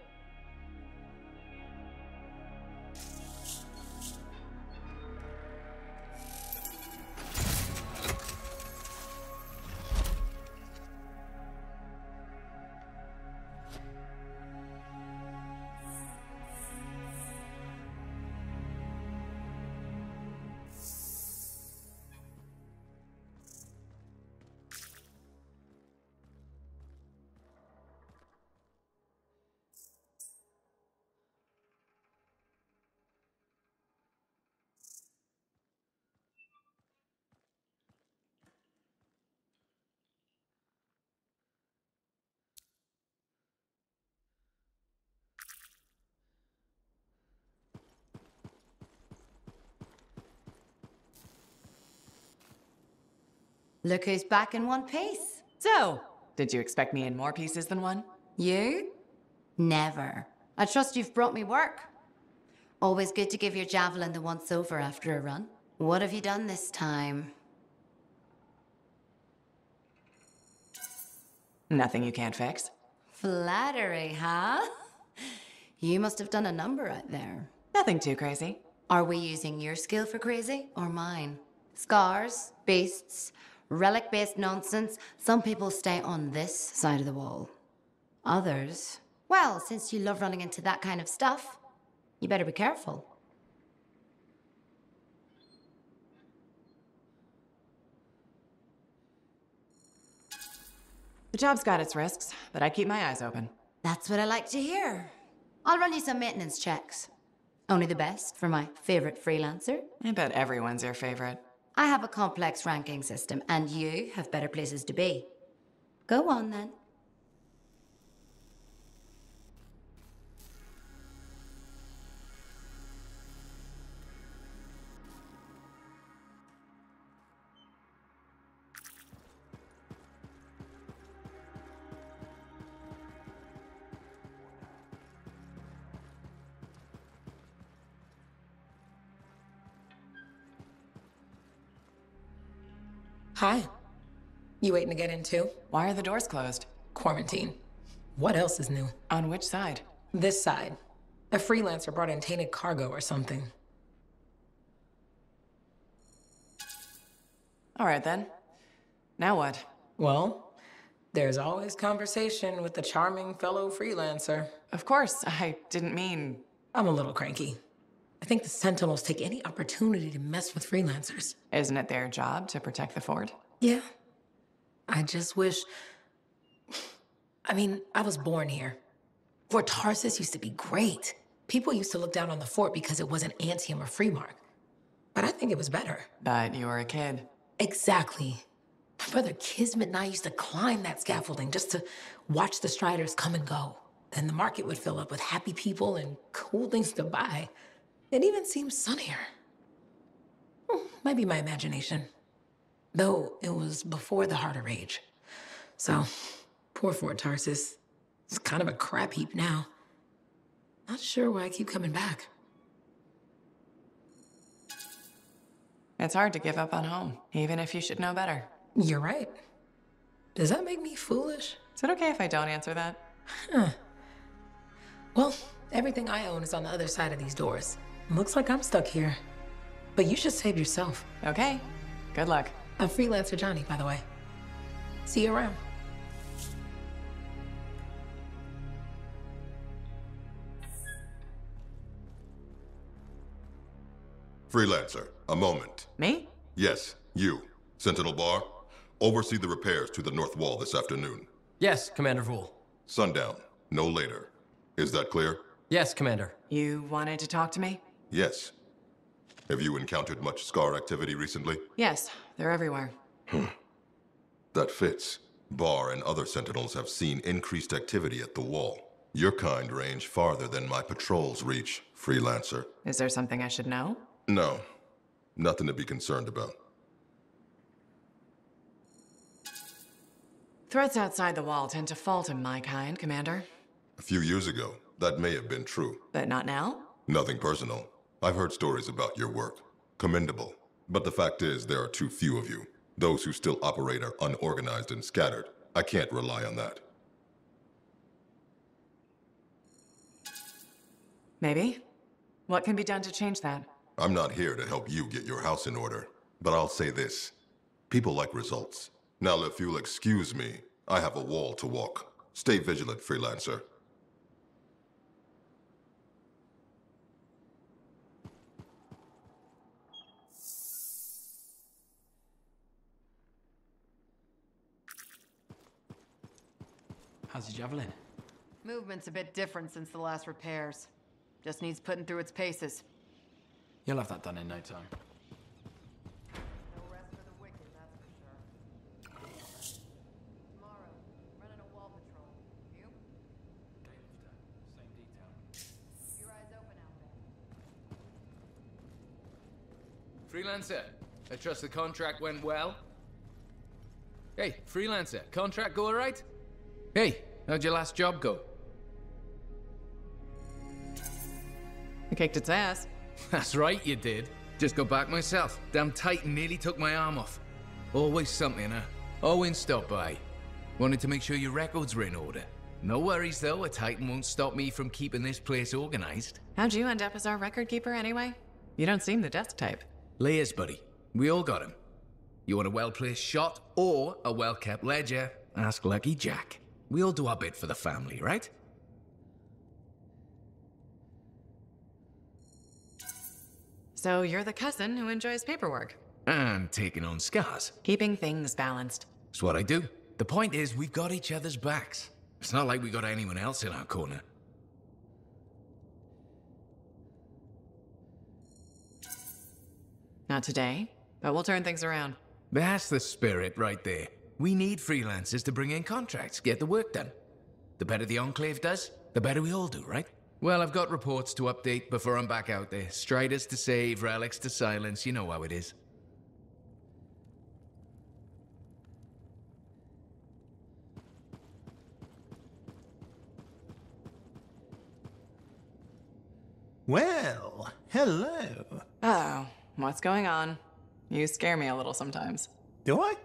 Look who's back in one piece. So, did you expect me in more pieces than one? You? Never. I trust you've brought me work. Always good to give your javelin the once-over after a run. What have you done this time? Nothing you can't fix. Flattery, huh? You must have done a number out there. Nothing too crazy. Are we using your skill for crazy or mine? Scars, beasts, relic-based nonsense. Some people stay on this side of the wall. Others, well, since you love running into that kind of stuff, you better be careful. The job's got its risks, but I keep my eyes open. That's what I like to hear. I'll run you some maintenance checks. Only the best for my favorite freelancer. I bet everyone's your favorite. I have a complex ranking system, and you have better places to be. Go on, then. Hi. You waiting to get in too? Why are the doors closed? Quarantine. What else is new? On which side? This side. A freelancer brought in tainted cargo or something. All right then. Now what? Well, there's always conversation with the charming fellow freelancer. Of course, I didn't mean... I'm a little cranky. I think the Sentinels take any opportunity to mess with freelancers. Isn't it their job to protect the fort? Yeah. I just wish... I mean, I was born here. Fort Tarsis used to be great. People used to look down on the fort because it wasn't Anthem or Freemark. But I think it was better. But you were a kid. Exactly. My brother Kismet and I used to climb that scaffolding just to watch the Striders come and go. Then the market would fill up with happy people and cool things to buy. It even seemed sunnier. Might be my imagination. Though it was before the Heart of Rage. So, poor Fort Tarsis. It's kind of a crap heap now. Not sure why I keep coming back. It's hard to give up on home, even if you should know better. You're right. Does that make me foolish? Is it okay if I don't answer that? Huh. Well, everything I own is on the other side of these doors. Looks like I'm stuck here. But you should save yourself. Okay. Good luck. I'm Freelancer Johnny, by the way. See you around. Freelancer, a moment. Me? Yes, you. Sentinel Bar. Oversee the repairs to the north wall this afternoon. Yes, Commander Vool. Sundown, no later. Is that clear? Yes, Commander. You wanted to talk to me? Yes. Have you encountered much Scar activity recently? Yes, they're everywhere. That fits. Bar and other Sentinels have seen increased activity at the wall. Your kind range farther than my patrols reach, Freelancer. Is there something I should know? No. Nothing to be concerned about. Threats outside the wall tend to fall to my kind, Commander. A few years ago, that may have been true. But not now? Nothing personal. I've heard stories about your work. Commendable. But the fact is, there are too few of you. Those who still operate are unorganized and scattered. I can't rely on that. Maybe. What can be done to change that? I'm not here to help you get your house in order. But I'll say this. People like results. Now, if you'll excuse me, I have a wall to walk. Stay vigilant, Freelancer. How's the Javelin? Movement's a bit different since the last repairs. Just needs putting through its paces. You'll have that done in no time. No rest for the wicked, that's for sure. Tomorrow, running a wall patrol. You? Day after, same detail. Keep your eyes open out there. Freelancer, I trust the contract went well? Hey, Freelancer, contract go alright? Hey, how'd your last job go? I kicked its ass. That's right, you did. Just got back myself. Damn Titan nearly took my arm off. Always something, huh? Owen stopped by. Wanted to make sure your records were in order. No worries, though. A Titan won't stop me from keeping this place organized. How'd you end up as our record keeper anyway? You don't seem the desk type. Layers, buddy. We all got him. You want a well-placed shot or a well-kept ledger? Ask Lucky Jack. We all do our bit for the family, right? So you're the cousin who enjoys paperwork. And taking on scars. Keeping things balanced. That's what I do. The point is, we've got each other's backs. It's not like we got anyone else in our corner. Not today, but we'll turn things around. That's the spirit right there. We need freelancers to bring in contracts, get the work done. The better the Enclave does, the better we all do, right? Well, I've got reports to update before I'm back out there. Striders to save, relics to silence, you know how it is. Well, hello. Oh, what's going on? You scare me a little sometimes. Do I?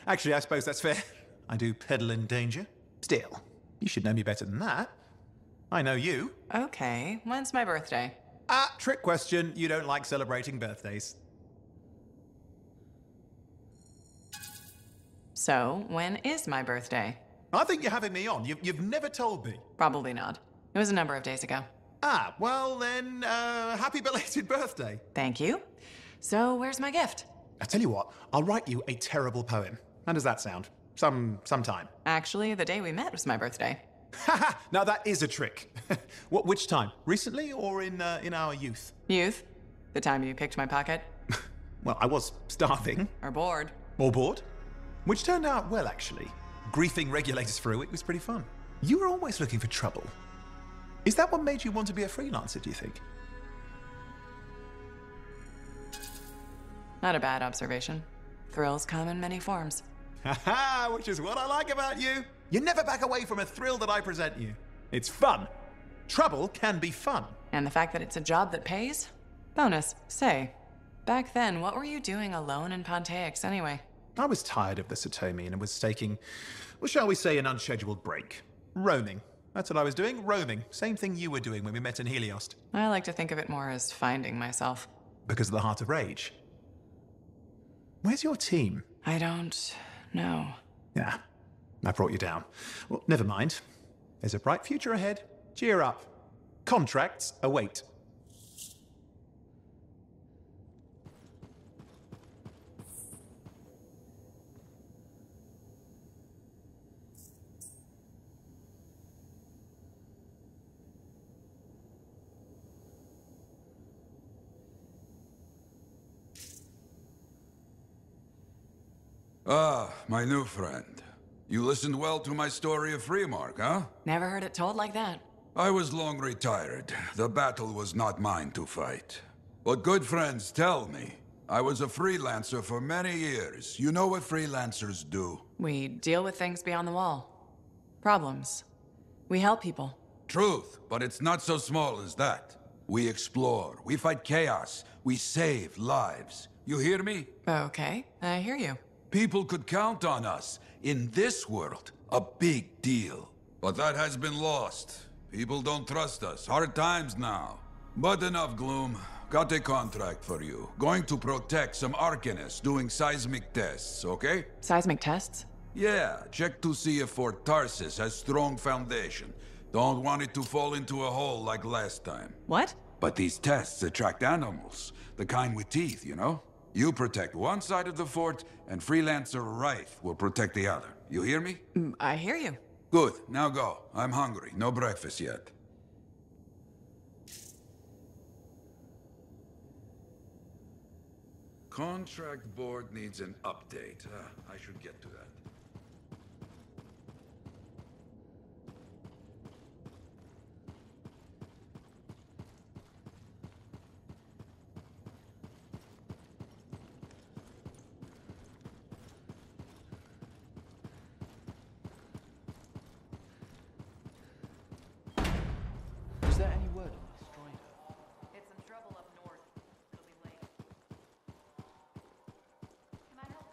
Actually, I suppose that's fair. I do peddle in danger. Still, you should know me better than that. I know you. Okay, when's my birthday? Trick question. You don't like celebrating birthdays. So, when is my birthday? I think you're having me on. You've never told me. Probably not. It was a number of days ago. Well then, happy belated birthday. Thank you. So, where's my gift? I tell you what, I'll write you a terrible poem. How does that sound? Sometime. Actually, the day we met was my birthday. Haha! Now that is a trick. Which time? Recently or in our youth? Youth? The time you picked my pocket? Well, I was starving. Or bored. Or bored? Which turned out well, actually. Griefing regulators for a week was pretty fun. You were always looking for trouble. Is that what made you want to be a freelancer, do you think? Not a bad observation. Thrills come in many forms. Haha, which is what I like about you. You never back away from a thrill that I present you. It's fun. Trouble can be fun. And the fact that it's a job that pays? Bonus. Say, back then, what were you doing alone in Pontaix anyway? I was tired of the Satomi and was taking, well, shall we say, an unscheduled break. Roaming. That's what I was doing, roaming. Same thing you were doing when we met in Heliost. I like to think of it more as finding myself. Because of the Heart of Rage. Where's your team? I don't know. Yeah, I brought you down. Well, never mind. There's a bright future ahead. Cheer up. Contracts await. Ah, my new friend. You listened well to my story of Freemark, huh? Never heard it told like that. I was long retired. The battle was not mine to fight. But good friends tell me. I was a freelancer for many years. You know what freelancers do? We deal with things beyond the wall. Problems. We help people. Truth, but it's not so small as that. We explore, we fight chaos, we save lives. You hear me? Okay, I hear you. People could count on us. In this world, a big deal. But that has been lost. People don't trust us. Hard times now. But enough gloom. Got a contract for you. Going to protect some Arcanists doing seismic tests, okay? Seismic tests? Yeah, check to see if Fort Tarsis has strong foundation. Don't want it to fall into a hole like last time. What? But these tests attract animals. The kind with teeth, you know? You protect one side of the fort, and Freelancer Wraith will protect the other. You hear me? I hear you. Good. Now go. I'm hungry. No breakfast yet. Contract board needs an update. I should get to that. Is there any word on the Strider? It's some trouble up north. It'll be late. Can I help?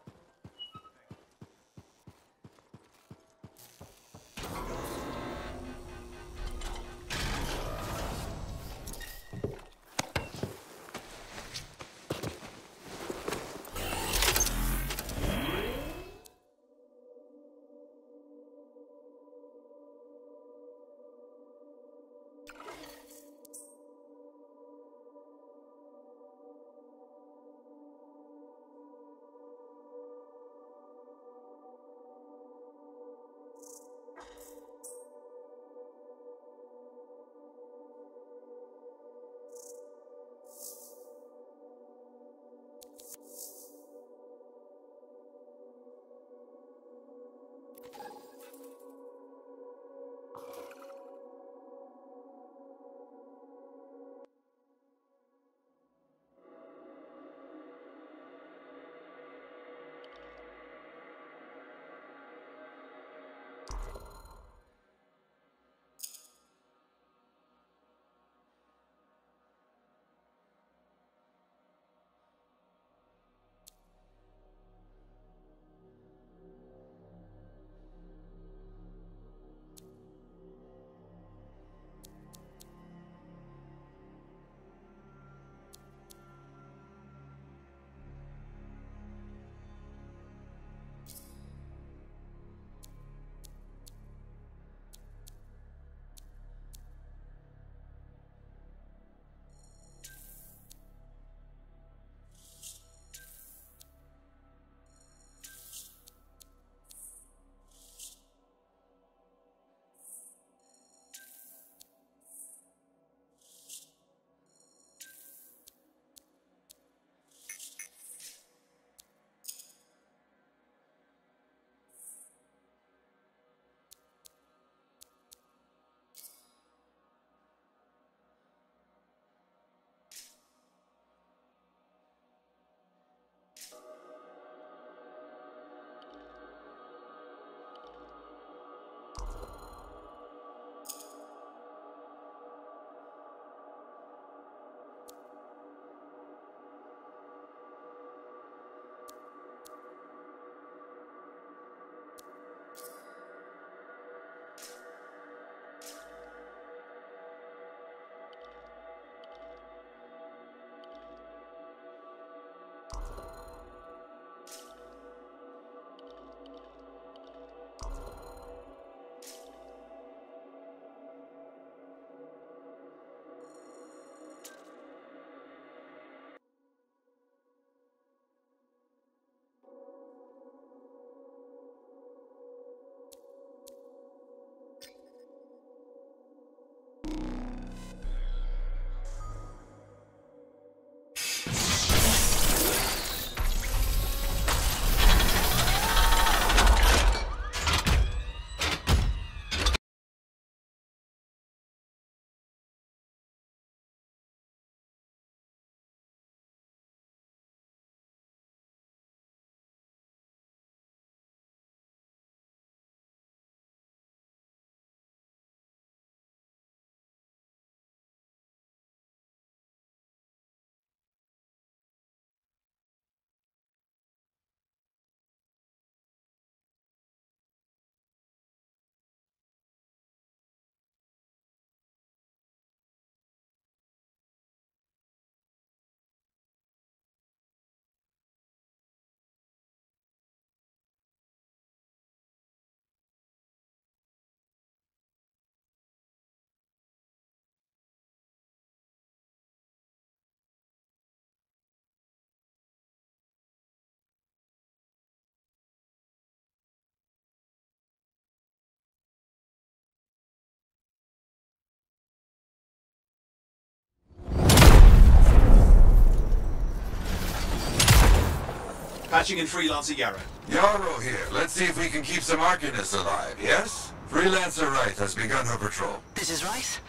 Patching in Freelancer Yarrow. Yarrow here. Let's see if we can keep some Arcanists alive, yes? Freelancer Wright has begun her patrol. This is Wright.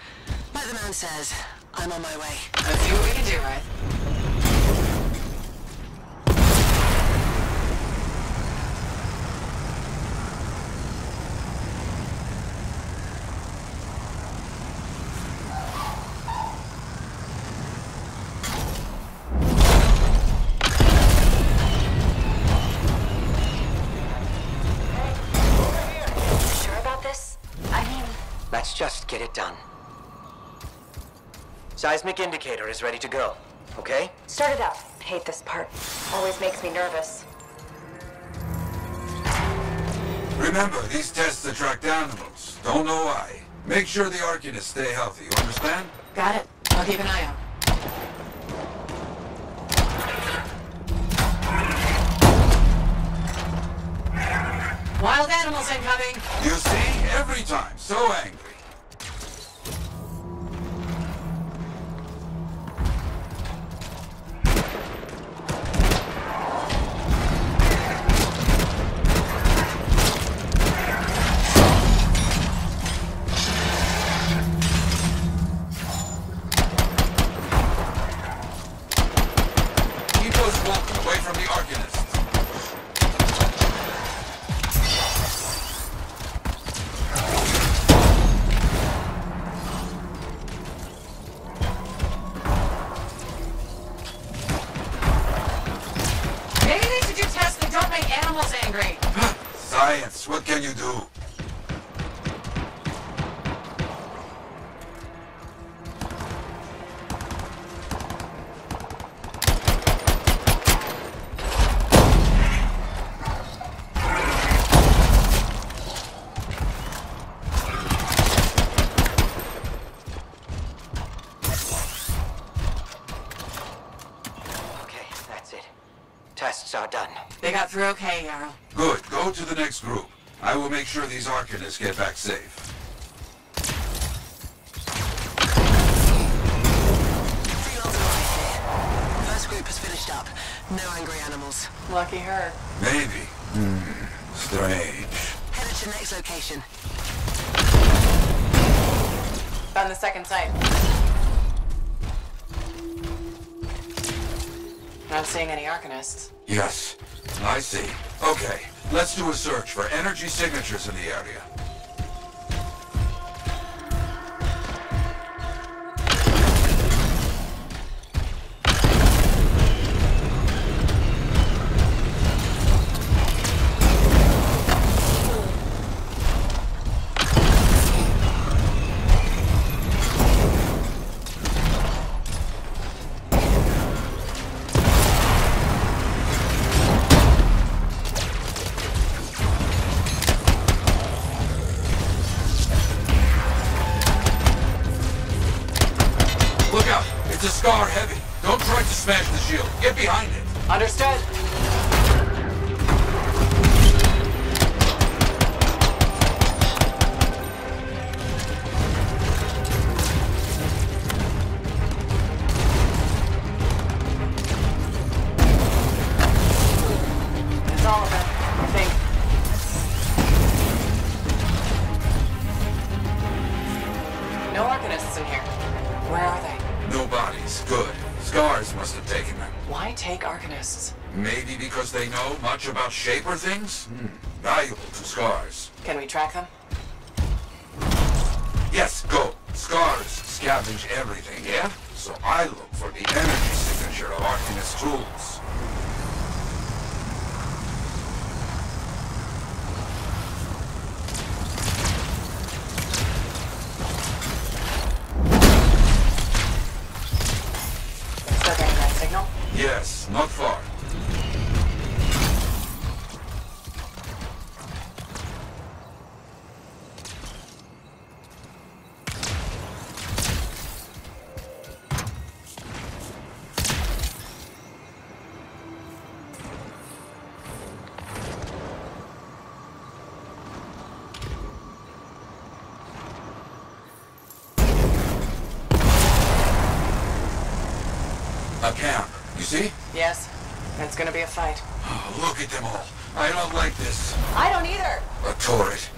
Like the man says, I'm on my way. Let's see what we can do, Wright. Let's just get it done. Seismic indicator is ready to go, okay? Start it up. Hate this part. Always makes me nervous. Remember, these tests attract animals. Don't know why. Make sure the Arcanists stay healthy, you understand? Got it. I'll keep an eye out. Wild animals incoming! You see? Every time. So angry. Keep us walking away from the Arcanists. Angry. Science, what can you do? Okay, that's it. Tests are done. They got through okay, Yarrow. Good. Go to the next group. I will make sure these Arcanists get back safe. First group has finished up. No angry animals. Lucky her. Maybe. Strange. Headed to next location. Found the second site. Not seeing any Arcanists. Yes, I see. Okay, let's do a search for energy signatures in the area. Look out! It's a Scar heavy. Don't try to smash the shield. Get behind it. Understood. It's all of them, I think. No Arcanists in here. Where are they? No bodies. Good. Scars must have taken them. Why take Arcanists? Maybe because they know much about Shaper things? Valuable to Scars. Can we track them? Yes, go. Scars scavenge everything, yeah? So I look for the energy signature of Arcanist tools. Still getting that signal? Yes, not far. A camp, you see? Yes. It's gonna be a fight. Oh, look at them all. I don't like this. I don't either. A turret.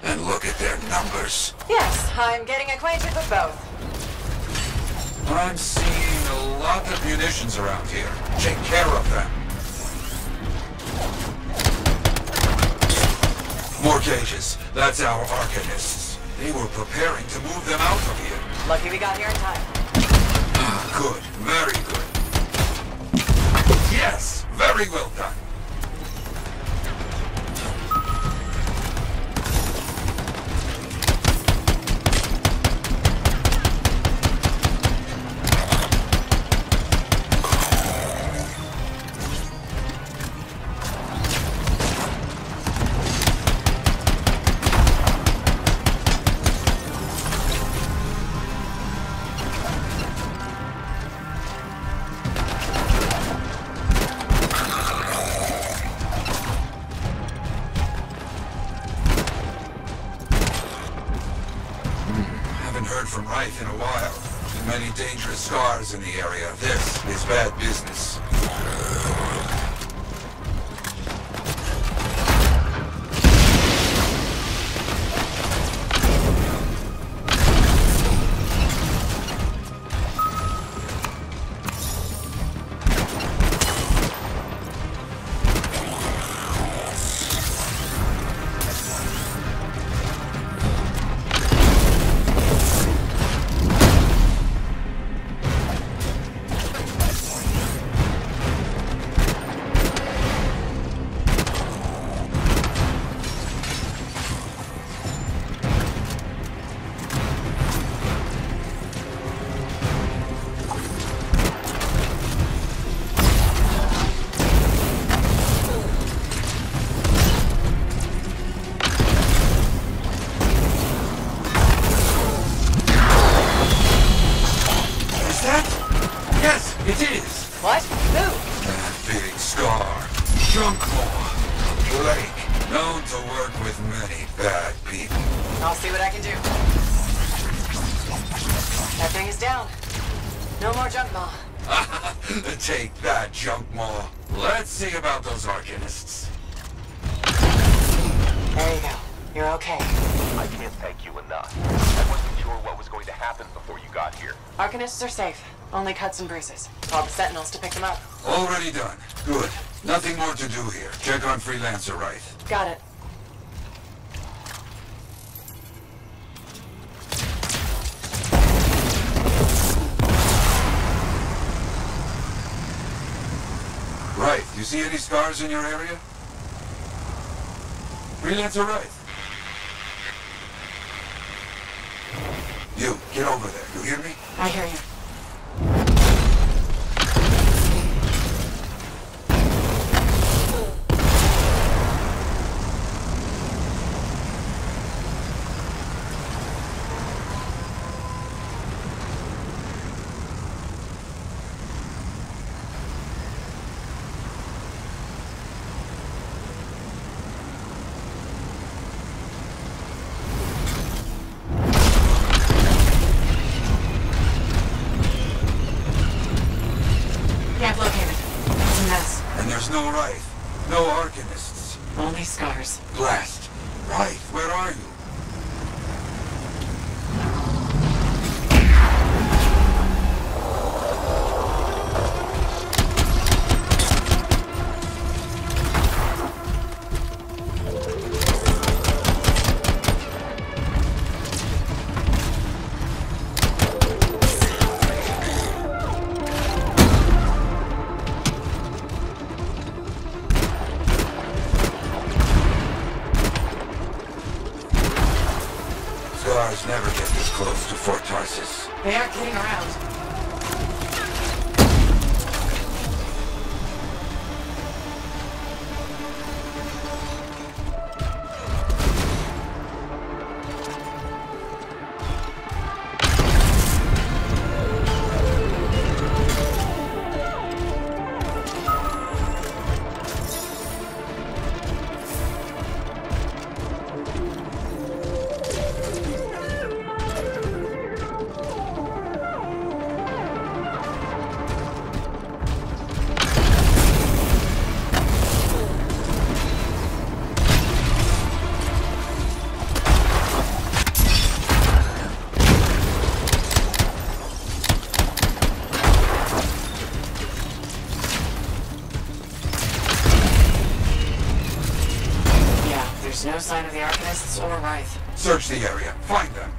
And look at their numbers. Yes, I'm getting acquainted with both. I'm seeing a lot of munitions around here. Take care of them. More cages. That's our Arcanists. They were preparing to move them out of here. Lucky we got here in time. Good. Very good. Yes! Very well done. In a while. Too many dangerous scars in the area. This is bad business. Take that, junk maw. Let's see about those Arcanists. There you go. You're okay. I can't thank you enough. I wasn't sure what was going to happen before you got here. Arcanists are safe. Only cuts and bruises. Call the Sentinels to pick them up. Already done. Good. Nothing more to do here. Check on Freelancer Wraith. Got it. Right. You see any scars in your area? Freelancer Wraith. You, get over there. You hear me? I hear you. No Wraith. No Arcanists. Only scars. Blast. Wraith, where are you? Never get this close to Fort Tarsus. They aren't kidding around. There's no sign of the Arcanists or Wraith. Search the area. Find them.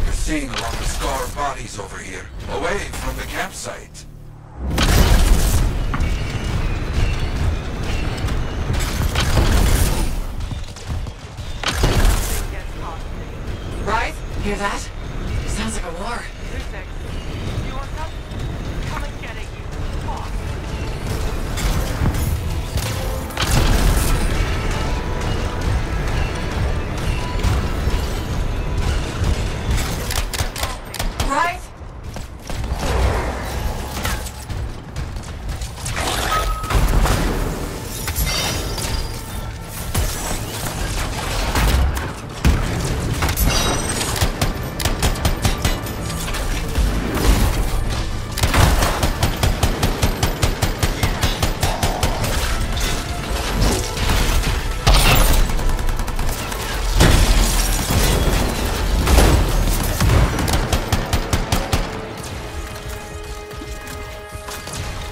You're seeing a lot of Scar bodies over here, away from the campsite. Right? Hear that? Sounds like a war. Come and get it, you fuck. Right?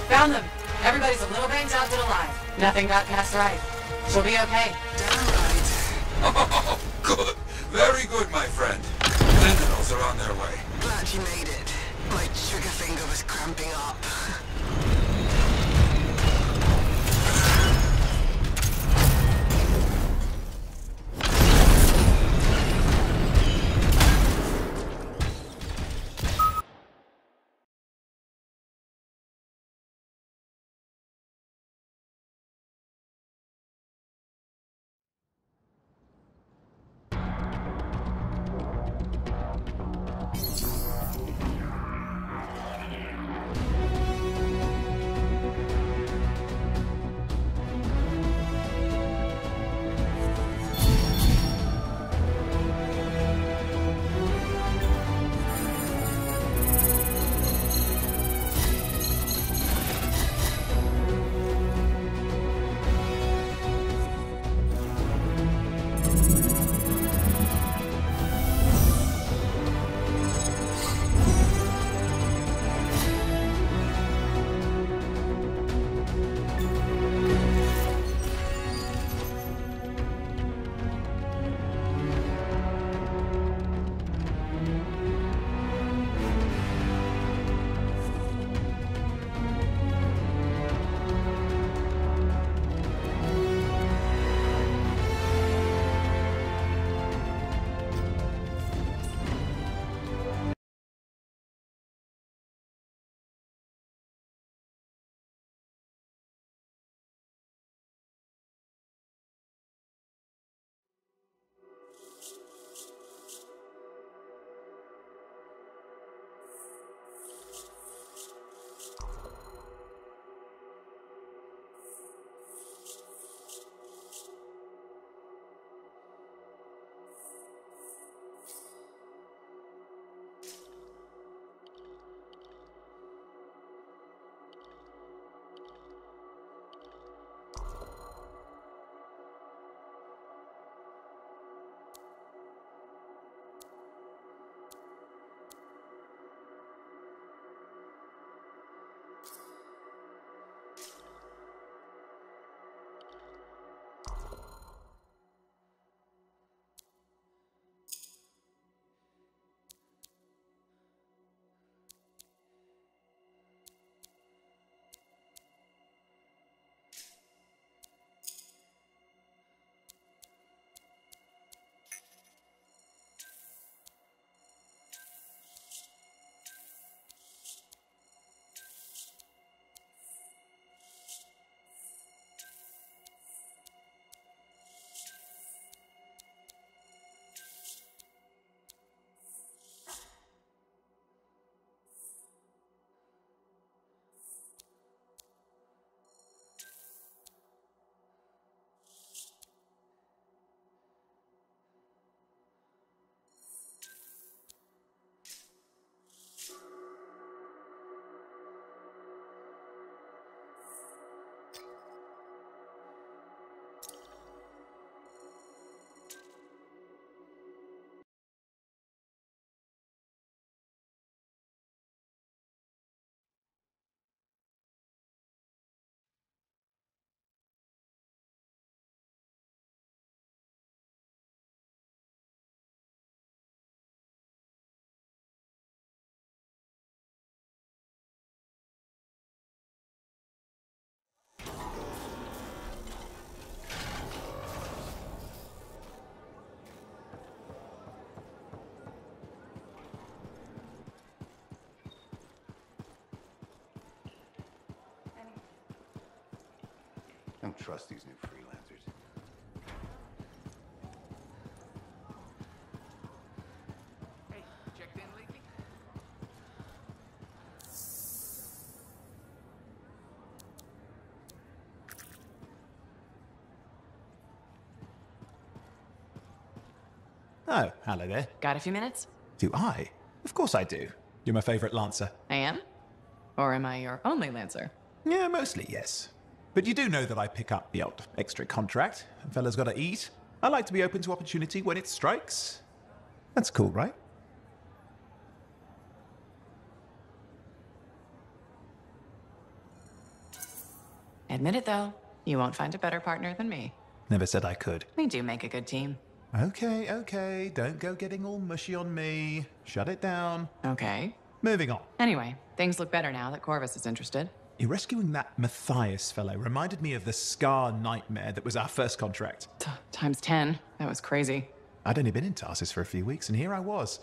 Found them. Everybody's a little banged up but alive. Nothing got past right. She'll be okay. Oh, good. Very good, my friend. Sentinels are on their way. Glad you made it. My trigger finger was cramping up. Don't trust these new freelancers. Hey, checked in lately? Oh, hello there. Got a few minutes? Do I? Of course I do. You're my favorite Lancer. I am? Or am I your only Lancer? Yeah, mostly, yes. But you do know that I pick up the odd extra contract. A fella's gotta eat. I like to be open to opportunity when it strikes. That's cool, right? Admit it, though. You won't find a better partner than me. Never said I could. We do make a good team. Okay. Don't go getting all mushy on me. Shut it down. Okay. Moving on. Anyway, things look better now that Corvus is interested. You rescuing that Matthias fellow reminded me of the Scar nightmare that was our first contract. Times 10. That was crazy. I'd only been in Tarsus for a few weeks, and here I was,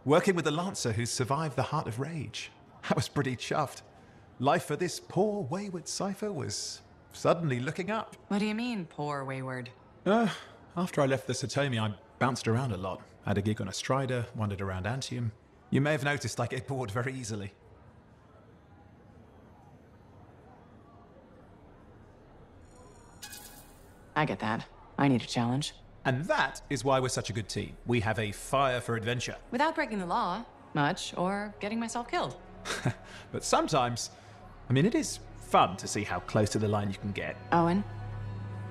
working with a Lancer who survived the Heart of Rage. I was pretty chuffed. Life for this poor, wayward cipher was suddenly looking up. What do you mean, poor wayward? After I left the Satomi, I bounced around a lot. Had a gig on a Strider, wandered around Anthem. You may have noticed I get bored very easily. I get that. I need a challenge. And that is why we're such a good team. We have a fire for adventure. Without breaking the law, much, or getting myself killed. But sometimes, it is fun to see how close to the line you can get. Owen,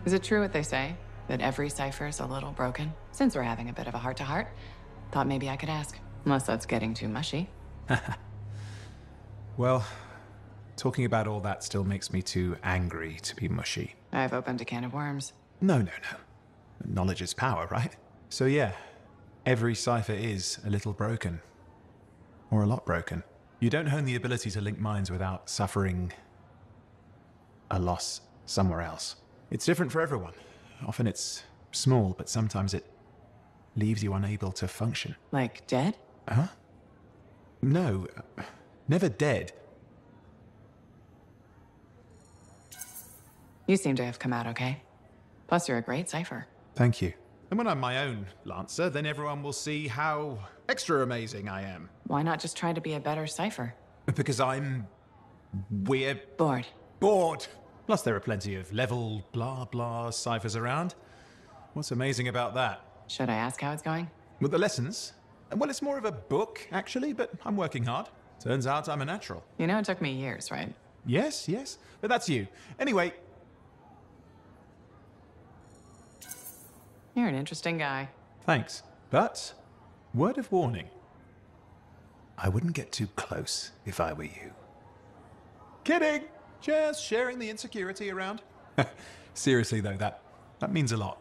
is it true what they say? That every cipher's a little broken? Since we're having a bit of a heart-to-heart, thought maybe I could ask. Unless that's getting too mushy. Well, talking about all that still makes me too angry to be mushy. I've opened a can of worms. No. Knowledge is power, right? So yeah, every cipher is a little broken. Or a lot broken. You don't hone the ability to link minds without suffering a loss somewhere else. It's different for everyone. Often it's small, but sometimes it leaves you unable to function. Like dead? Huh? No, never dead. You seem to have come out okay. Plus, you're a great cipher. Thank you. And when I'm my own Lancer, then everyone will see how extra amazing I am. Why not just try to be a better cipher? Because I'm weird. Bored. Plus, there are plenty of level blah blah ciphers around. What's amazing about that? Should I ask how it's going? With the lessons? Well, it's more of a book, actually, but I'm working hard. Turns out I'm a natural. You know it took me years, right? Yes, but that's you. Anyway. You're an interesting guy. Thanks. But, word of warning. I wouldn't get too close if I were you. Kidding! Just sharing the insecurity around. Seriously, though, that means a lot.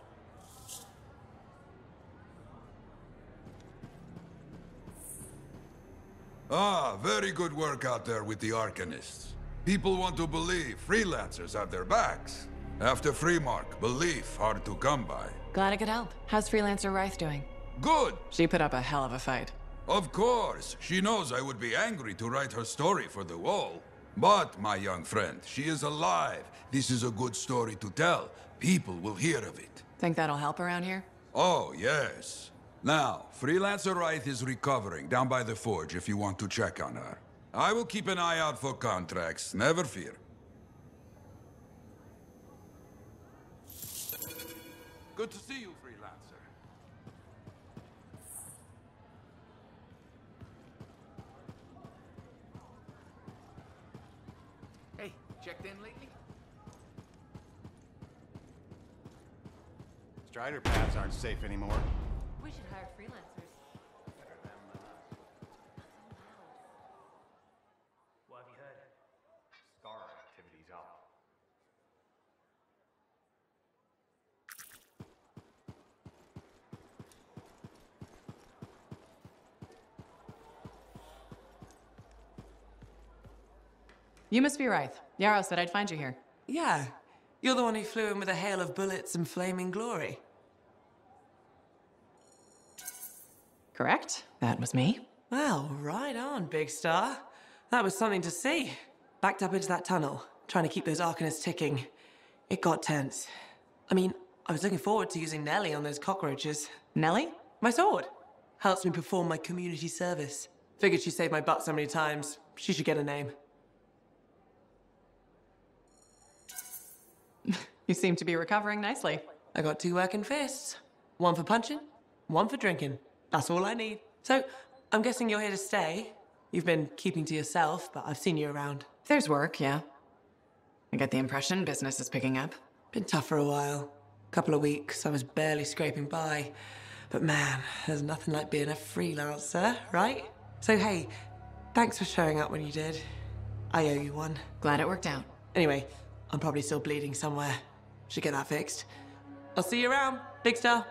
Very good work out there with the Arcanists. People want to believe freelancers have their backs. After Freemark, belief hard to come by. Glad I could help. How's Freelancer Rife doing? Good! She put up a hell of a fight. Of course. She knows I would be angry to write her story for the wall. But, my young friend, she is alive. This is a good story to tell. People will hear of it. Think that'll help around here? Oh, yes. Now, Freelancer Wright is recovering down by the forge if you want to check on her. I will keep an eye out for contracts, never fear. Good to see you, Freelancer. Hey, checked in lately? Strider paths aren't safe anymore. We should hire freelancers. What have you heard? Scar activity's up. You must be Rife. Yarrow said I'd find you here. Yeah. You're the one who flew in with a hail of bullets and flaming glory. Correct. That was me. Well, right on, big star. That was something to see. Backed up into that tunnel, trying to keep those Arcanists ticking. It got tense. I mean, I was looking forward to using Nellie on those cockroaches. Nellie? My sword. Helps me perform my community service. Figured she saved my butt so many times. She should get a name. You seem to be recovering nicely. I got 2 working fists. 1 for punching, 1 for drinking. That's all I need. So, I'm guessing you're here to stay. You've been keeping to yourself, but I've seen you around. There's work, yeah. I get the impression business is picking up. Been tough for a while. Couple of weeks, I was barely scraping by. But man, there's nothing like being a freelancer, right? So hey, thanks for showing up when you did. I owe you one. Glad it worked out. Anyway, I'm probably still bleeding somewhere. Should get that fixed. I'll see you around, Big Star.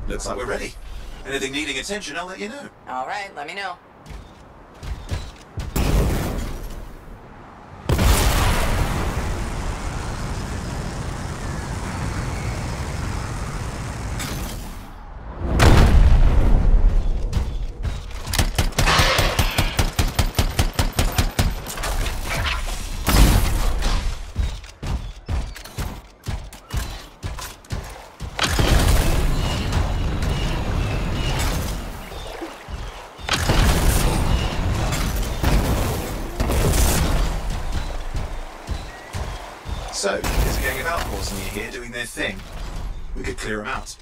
Looks like we're ready. Anything needing attention, I'll let you know. All right, let me know. So, there's a gang of outlaws near here doing their thing. We could clear them out.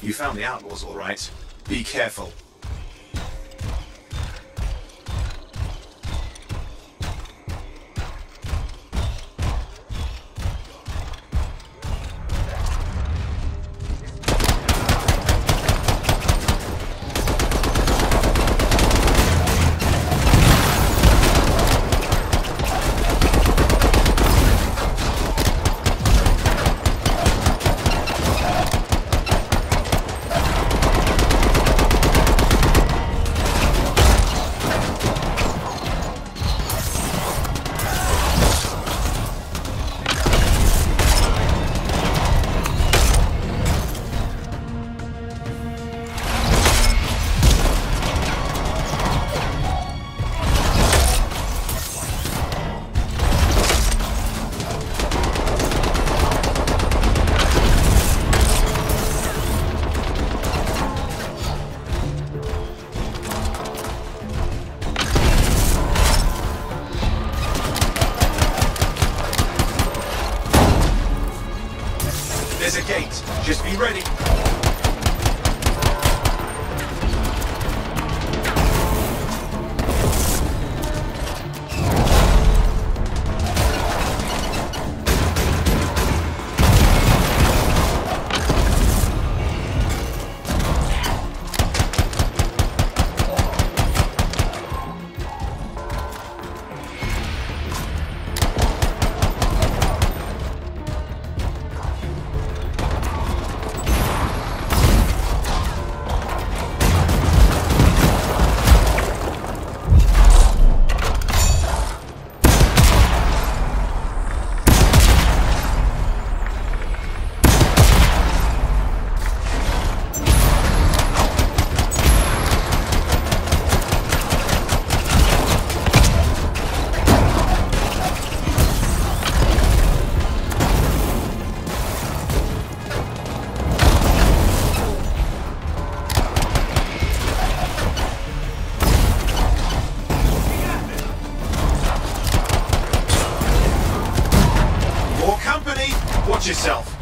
You found the outlaws, all right. Be careful. Just be ready. Watch yourself.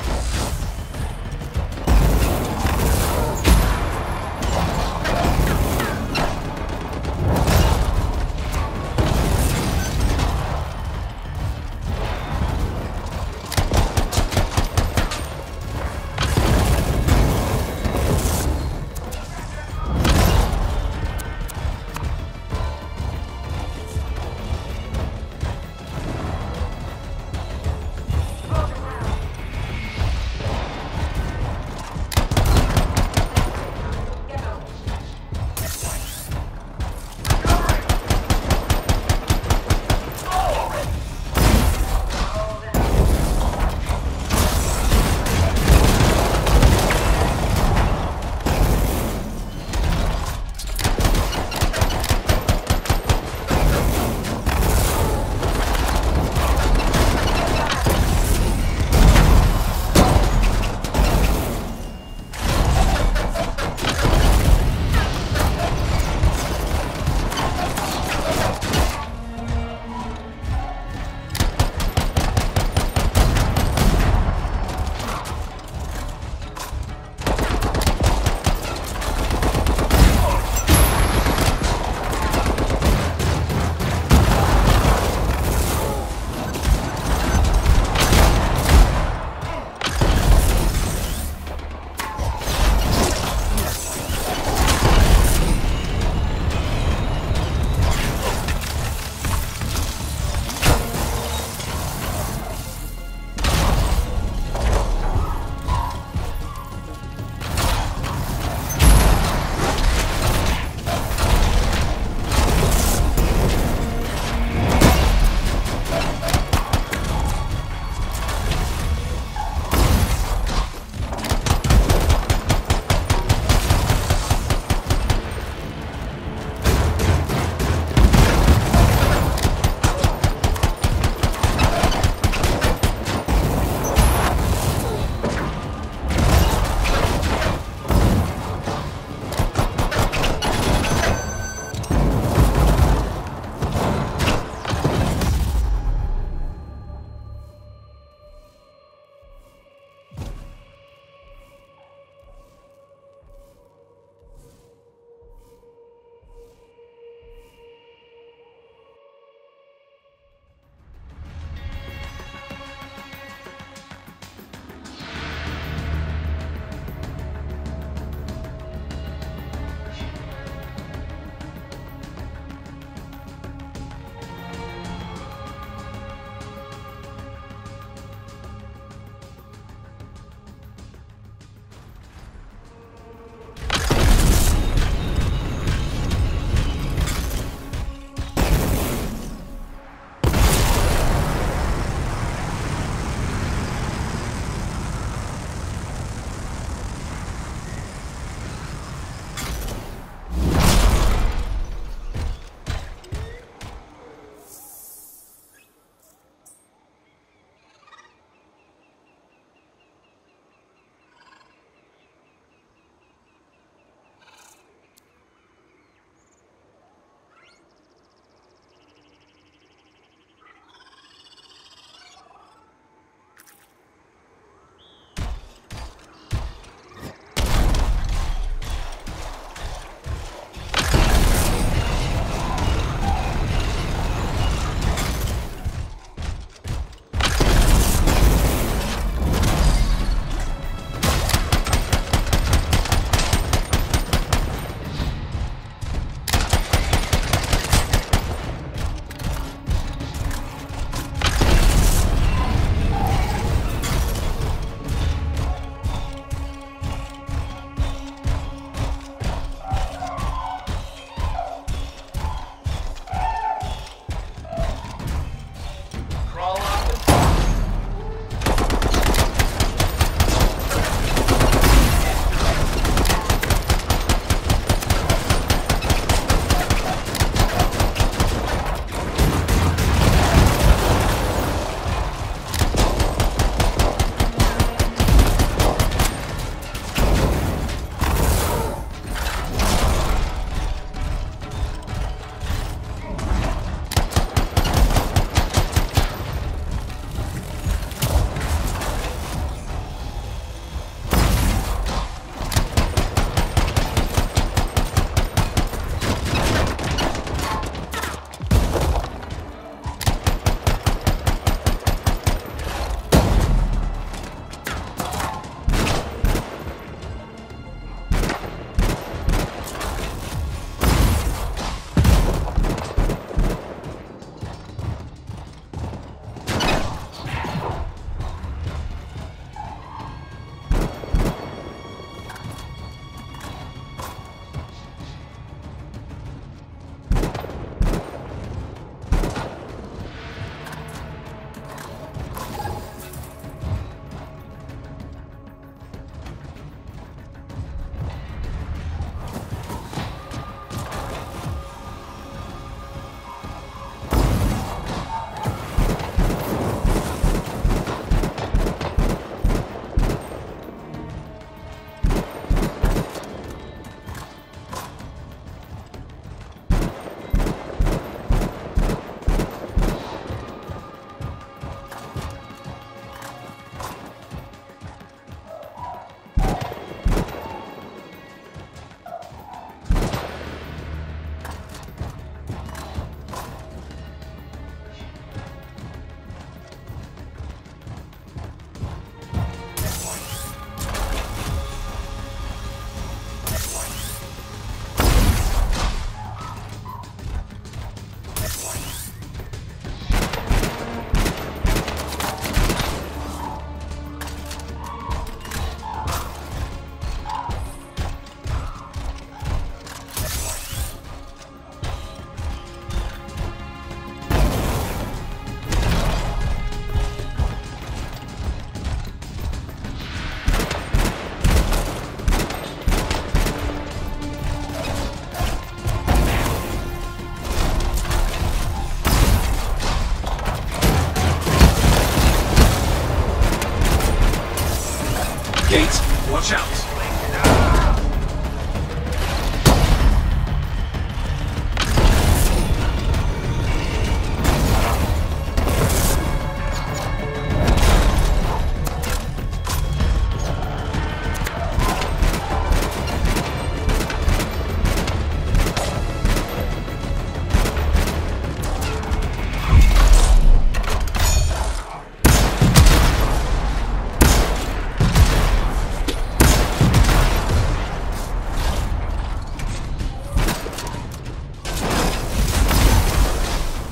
Watch out!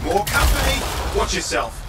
More company! Watch yourself!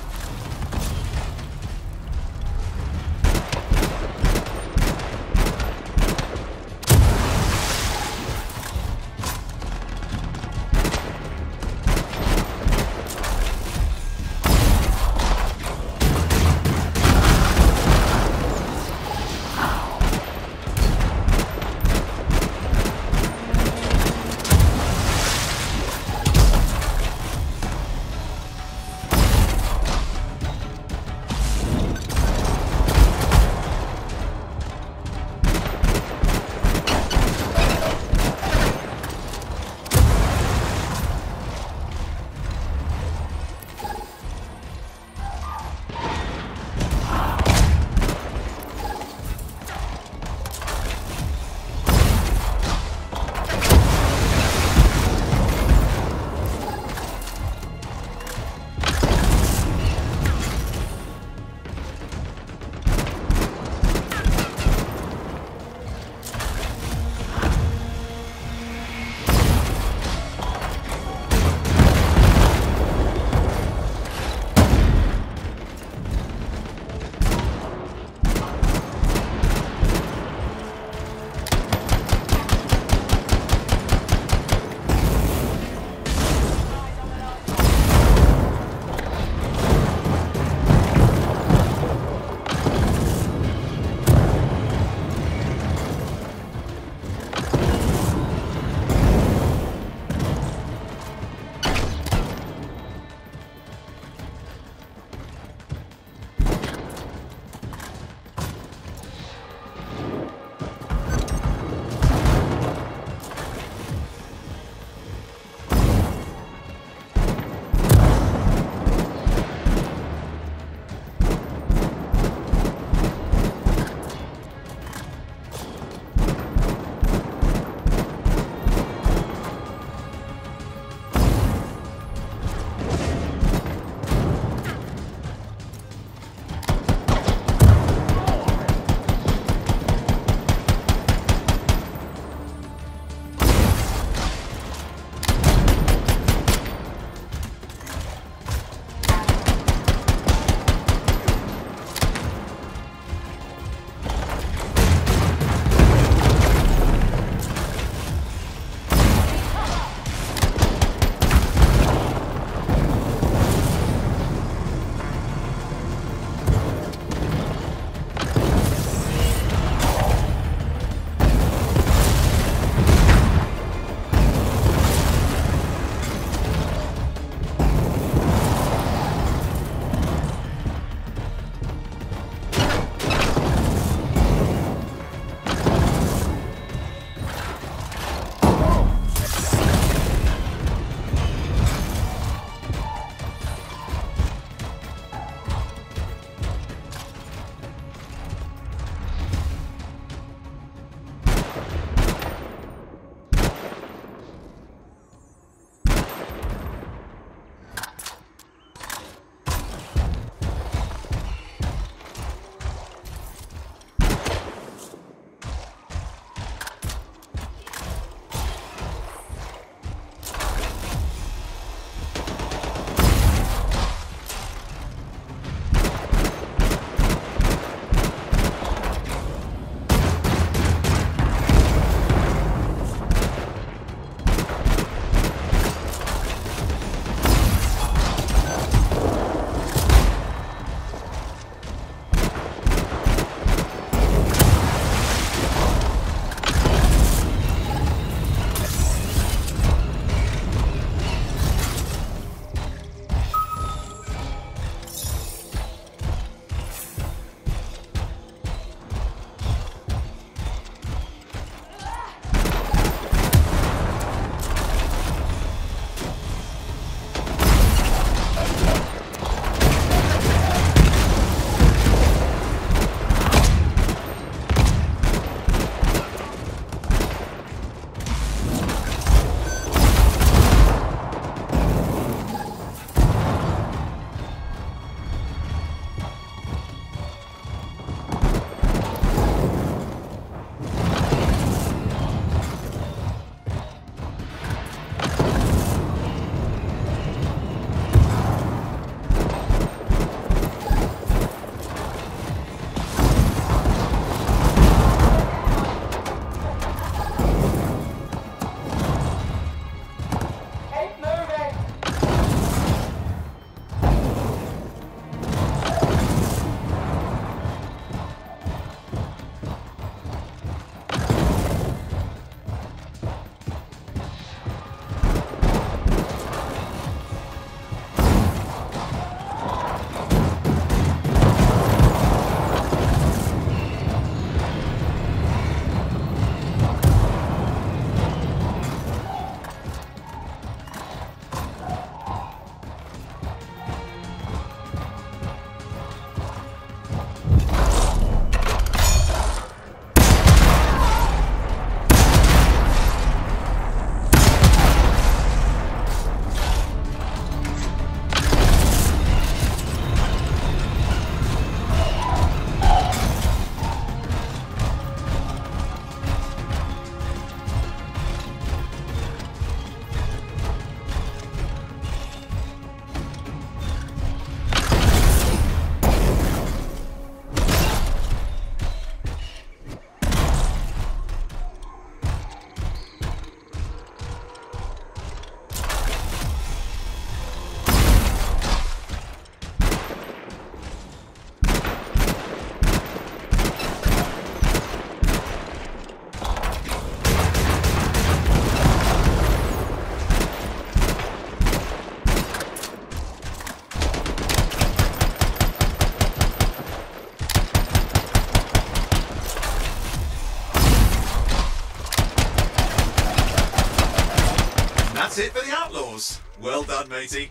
it for the Outlaws. Well done, matey.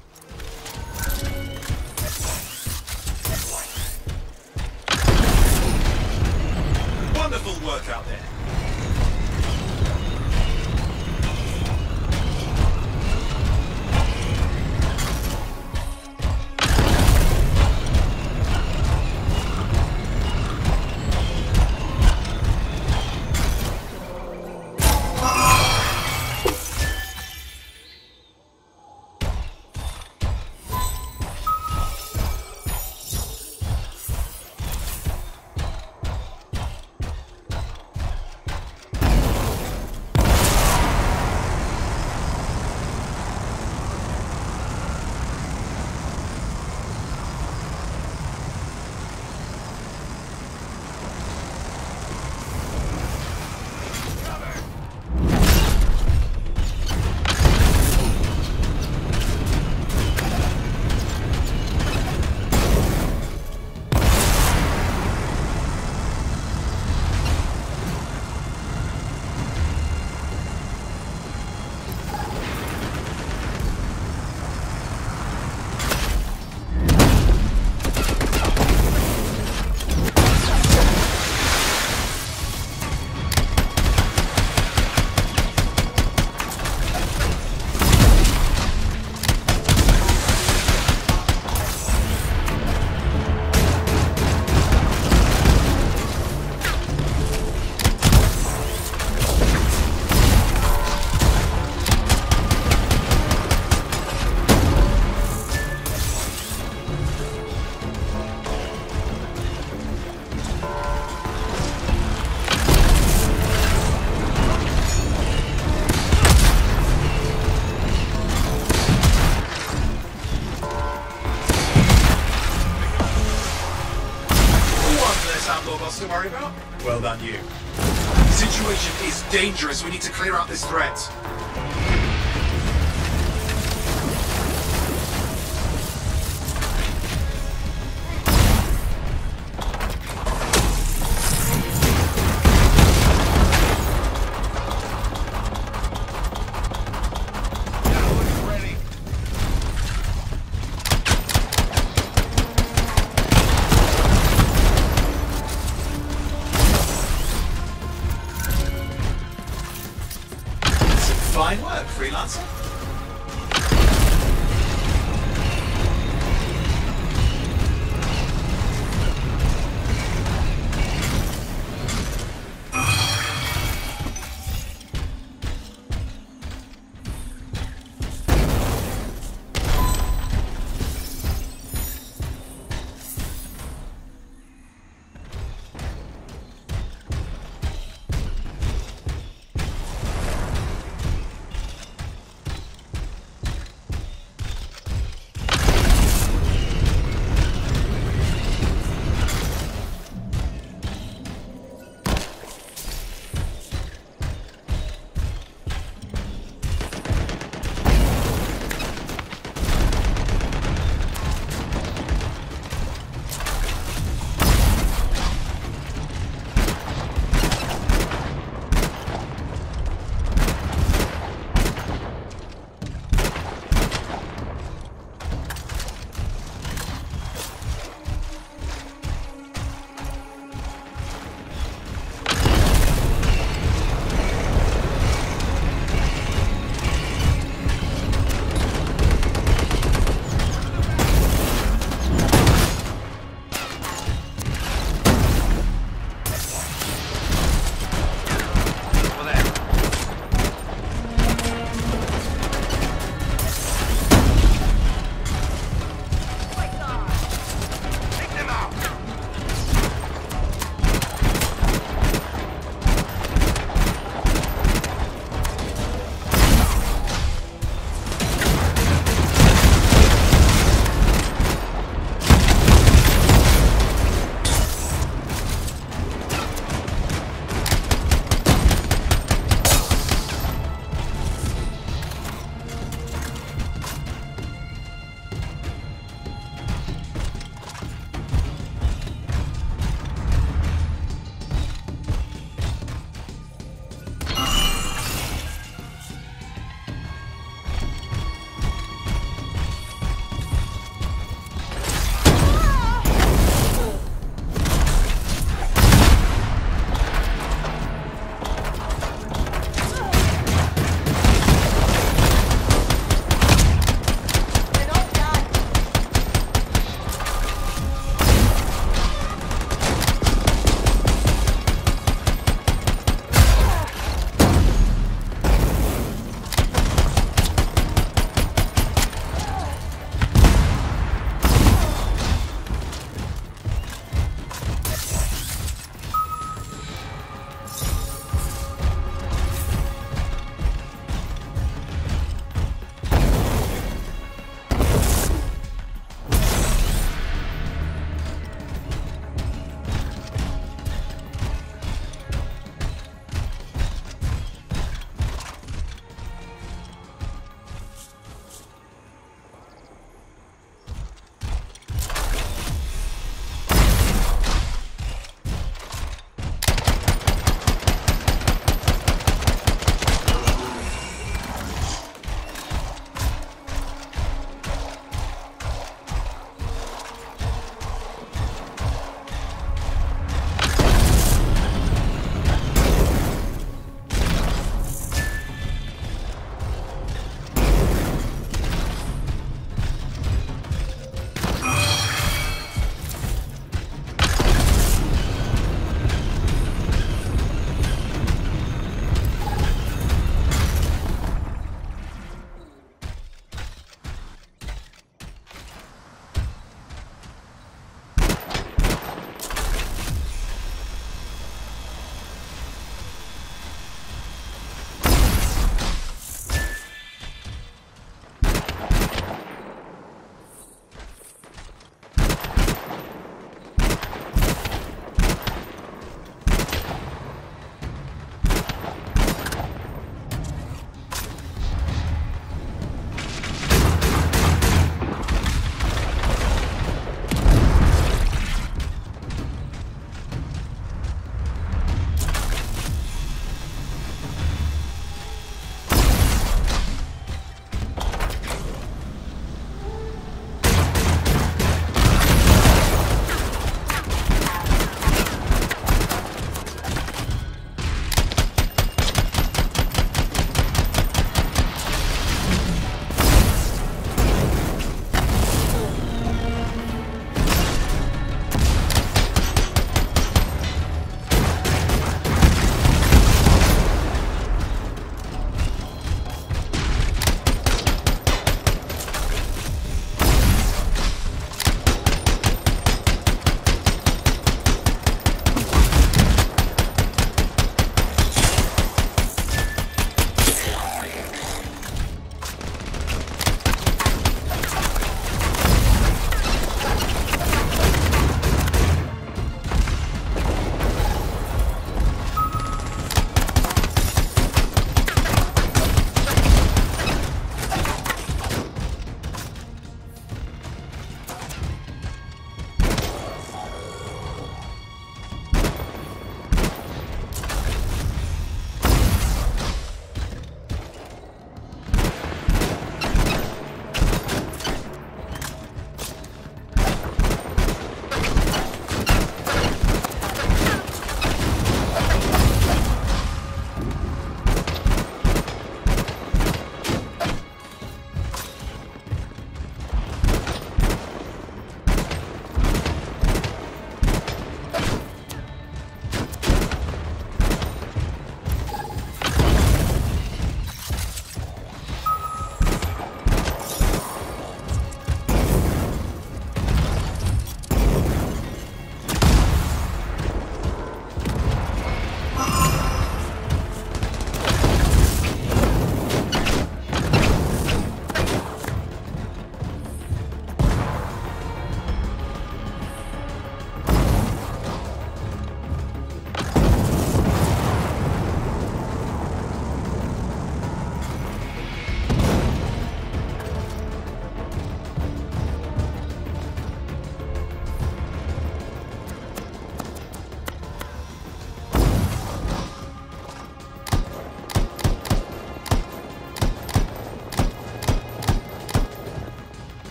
Wonderful work out there. To worry about? Well done, you. The situation is dangerous. We need to clear out this threat.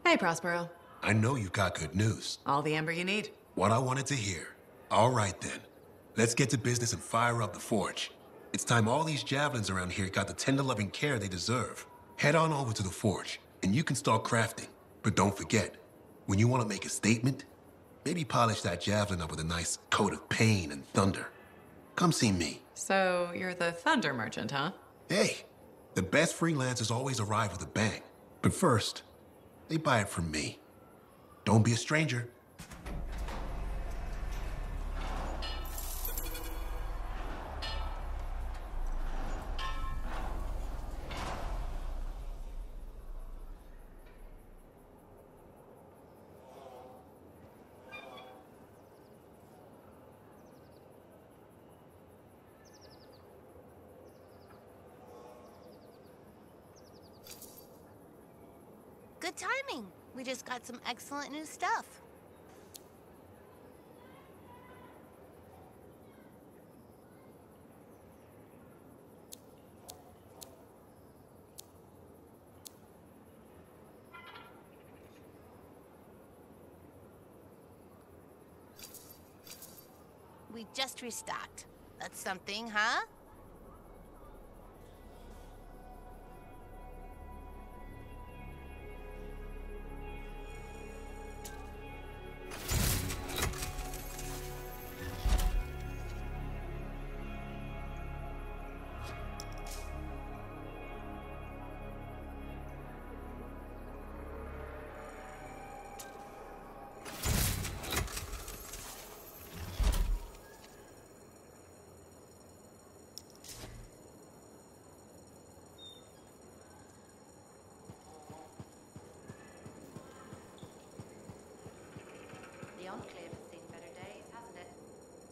Hey, Prospero. I know you got good news. All the amber you need. What I wanted to hear. All right, then. Let's get to business and fire up the forge. It's time all these javelins around here got the tender loving care they deserve. Head on over to the forge, and you can start crafting. But don't forget, when you want to make a statement, maybe polish that javelin up with a nice coat of pain and thunder. Come see me. So, you're the thunder merchant, huh? Hey, the best freelancers always arrive with a bang. But first, they buy it from me. Don't be a stranger. Good timing. We just got some excellent new stuff. We just restocked. That's something, huh?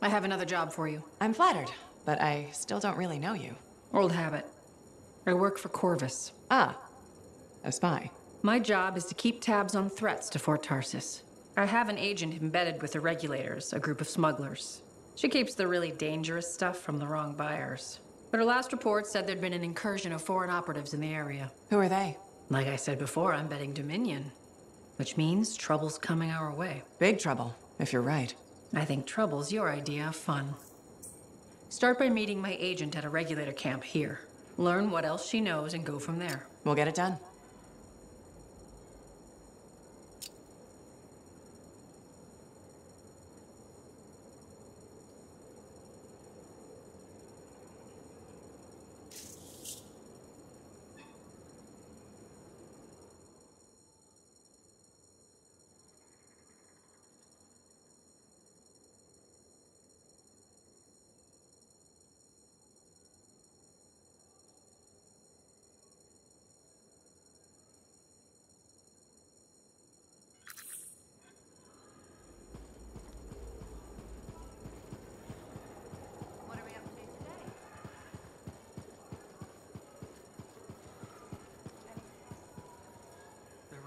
I have another job for you. I'm flattered, but I still don't really know you. Old habit. I work for Corvus. Ah, a spy. My job is to keep tabs on threats to Fort Tarsis. I have an agent embedded with the regulators, a group of smugglers. She keeps the really dangerous stuff from the wrong buyers. But her last report said there'd been an incursion of foreign operatives in the area. Who are they? Like I said before, I'm betting Dominion. Which means trouble's coming our way. Big trouble, if you're right. I think trouble's your idea of fun. Start by meeting my agent at a regulator camp here. Learn what else she knows and go from there. We'll get it done.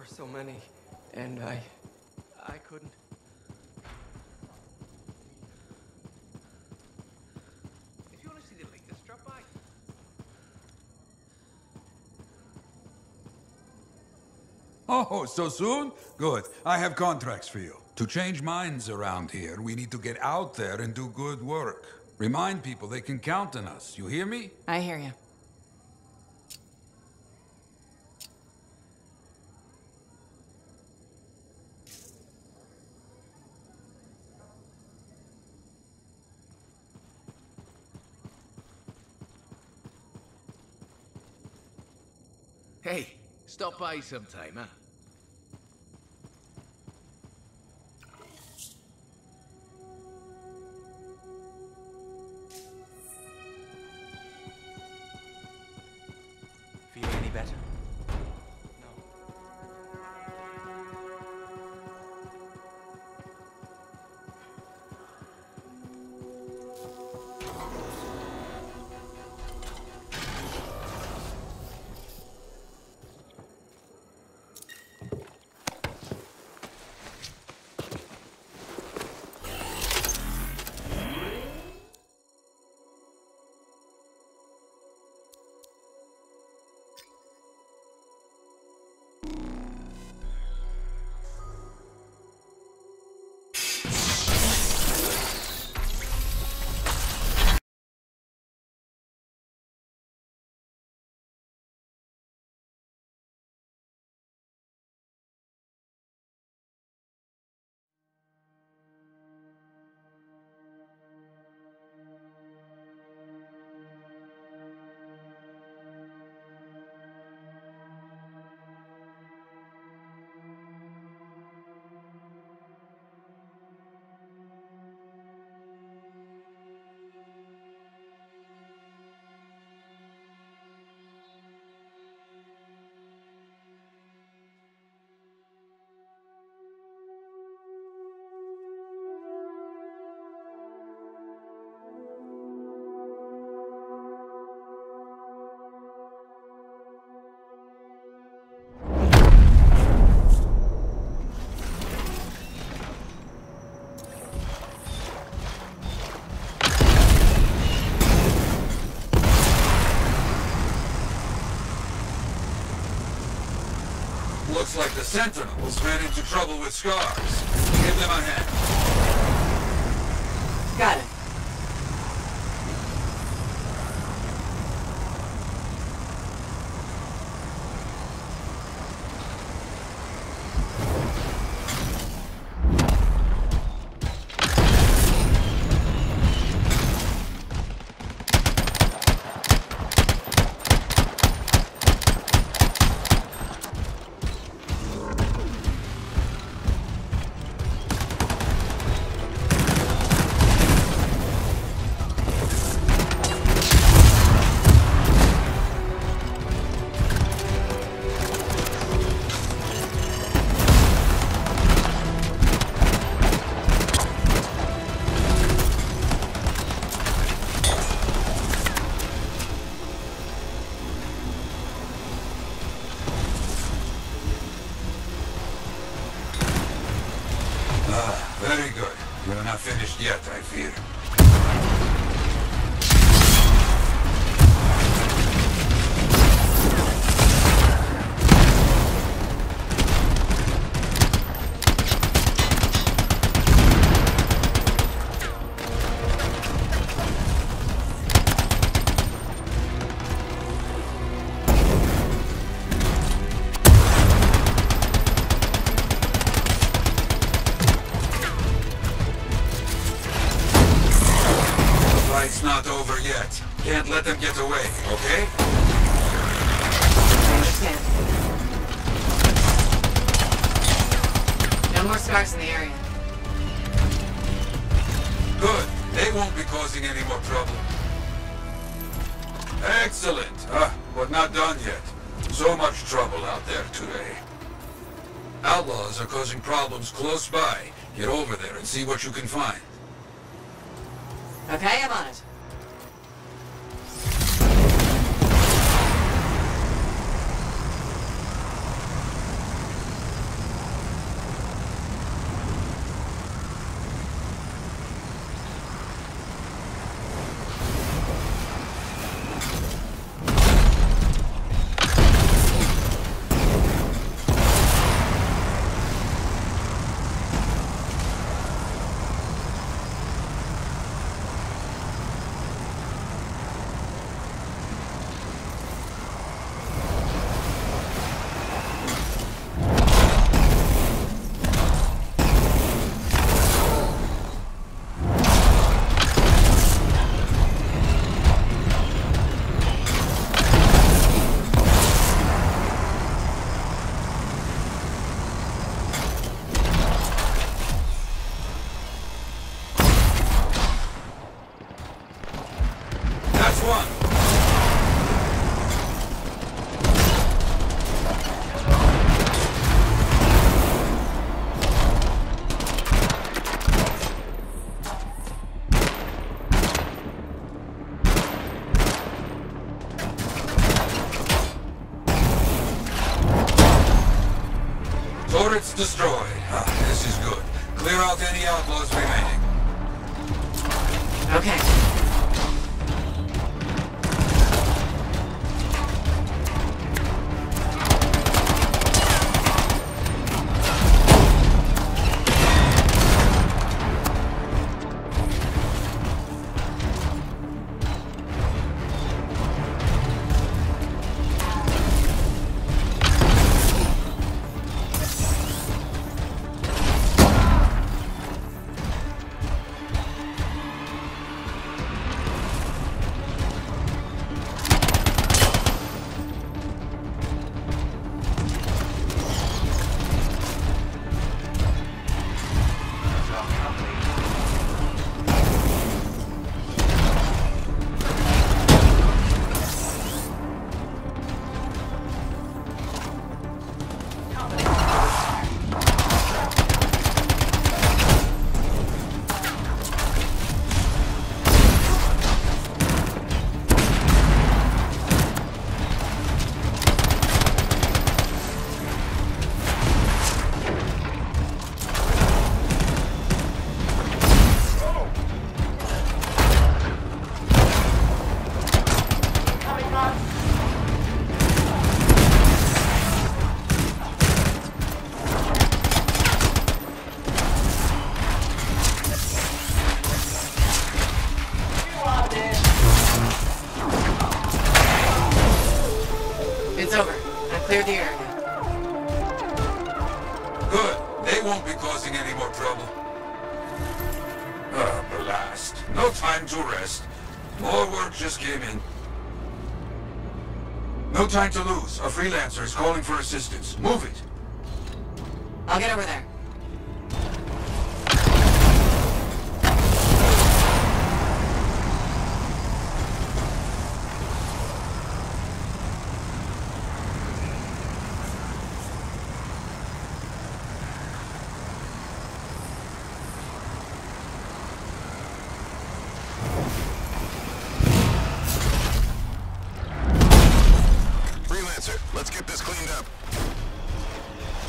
So many, and I couldn't. If you want to see the latest, drop by. Oh, so soon? Good. I have contracts for you. To change minds around here, we need to get out there and do good work. Remind people they can count on us. You hear me? I hear you. Hey, stop by sometime, huh? Feeling any better? Looks like the Sentinels ran into trouble with scars. Give them a hand. Got it. finished yet, I fear. It's not over yet. Can't let them get away, okay? I understand. No more scars in the area. Good. They won't be causing any more trouble. Excellent. But not done yet. So much trouble out there today. Outlaws are causing problems close by. Get over there and see what you can find. Okay, I'm on it. Turrets destroyed. This is good. Clear out any outlaws remaining. Okay. It's over. I've cleared the area. Good. They won't be causing any more trouble. Blast. No time to rest. More work just came in. No time to lose. A freelancer is calling for assistance. Move it. I'll get over there. Let's get this cleaned up.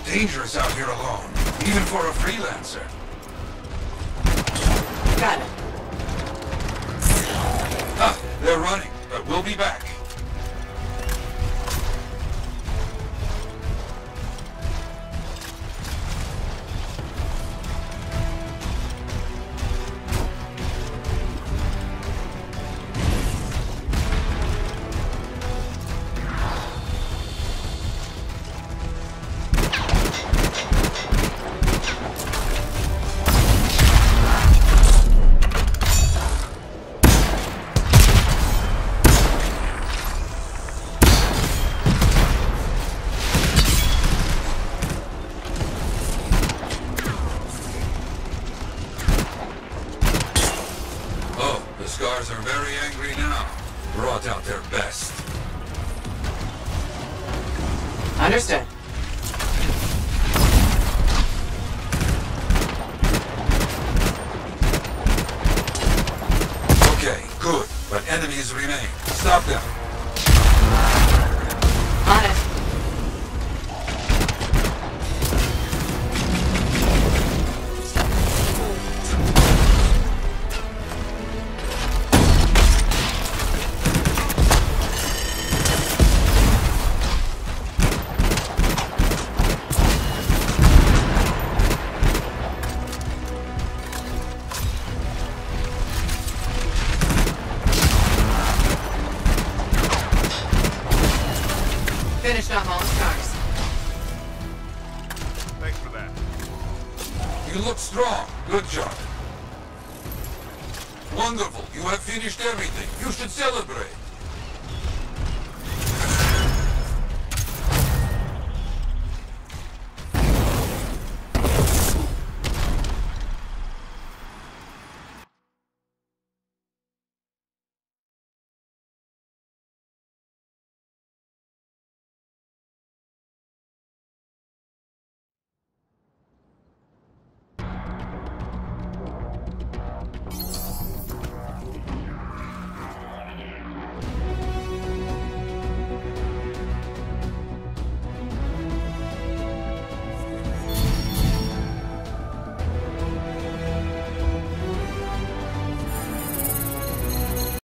Dangerous out here alone, even for a freelancer. Got it. Ah, they're running, but we'll be back. The Scars are very angry now. Brought out their best. Understood. Okay, good. But enemies remain. Stop them. On it. Finished off all the scars. Thanks for that. You look strong. Good job. Wonderful. You have finished everything. You should celebrate.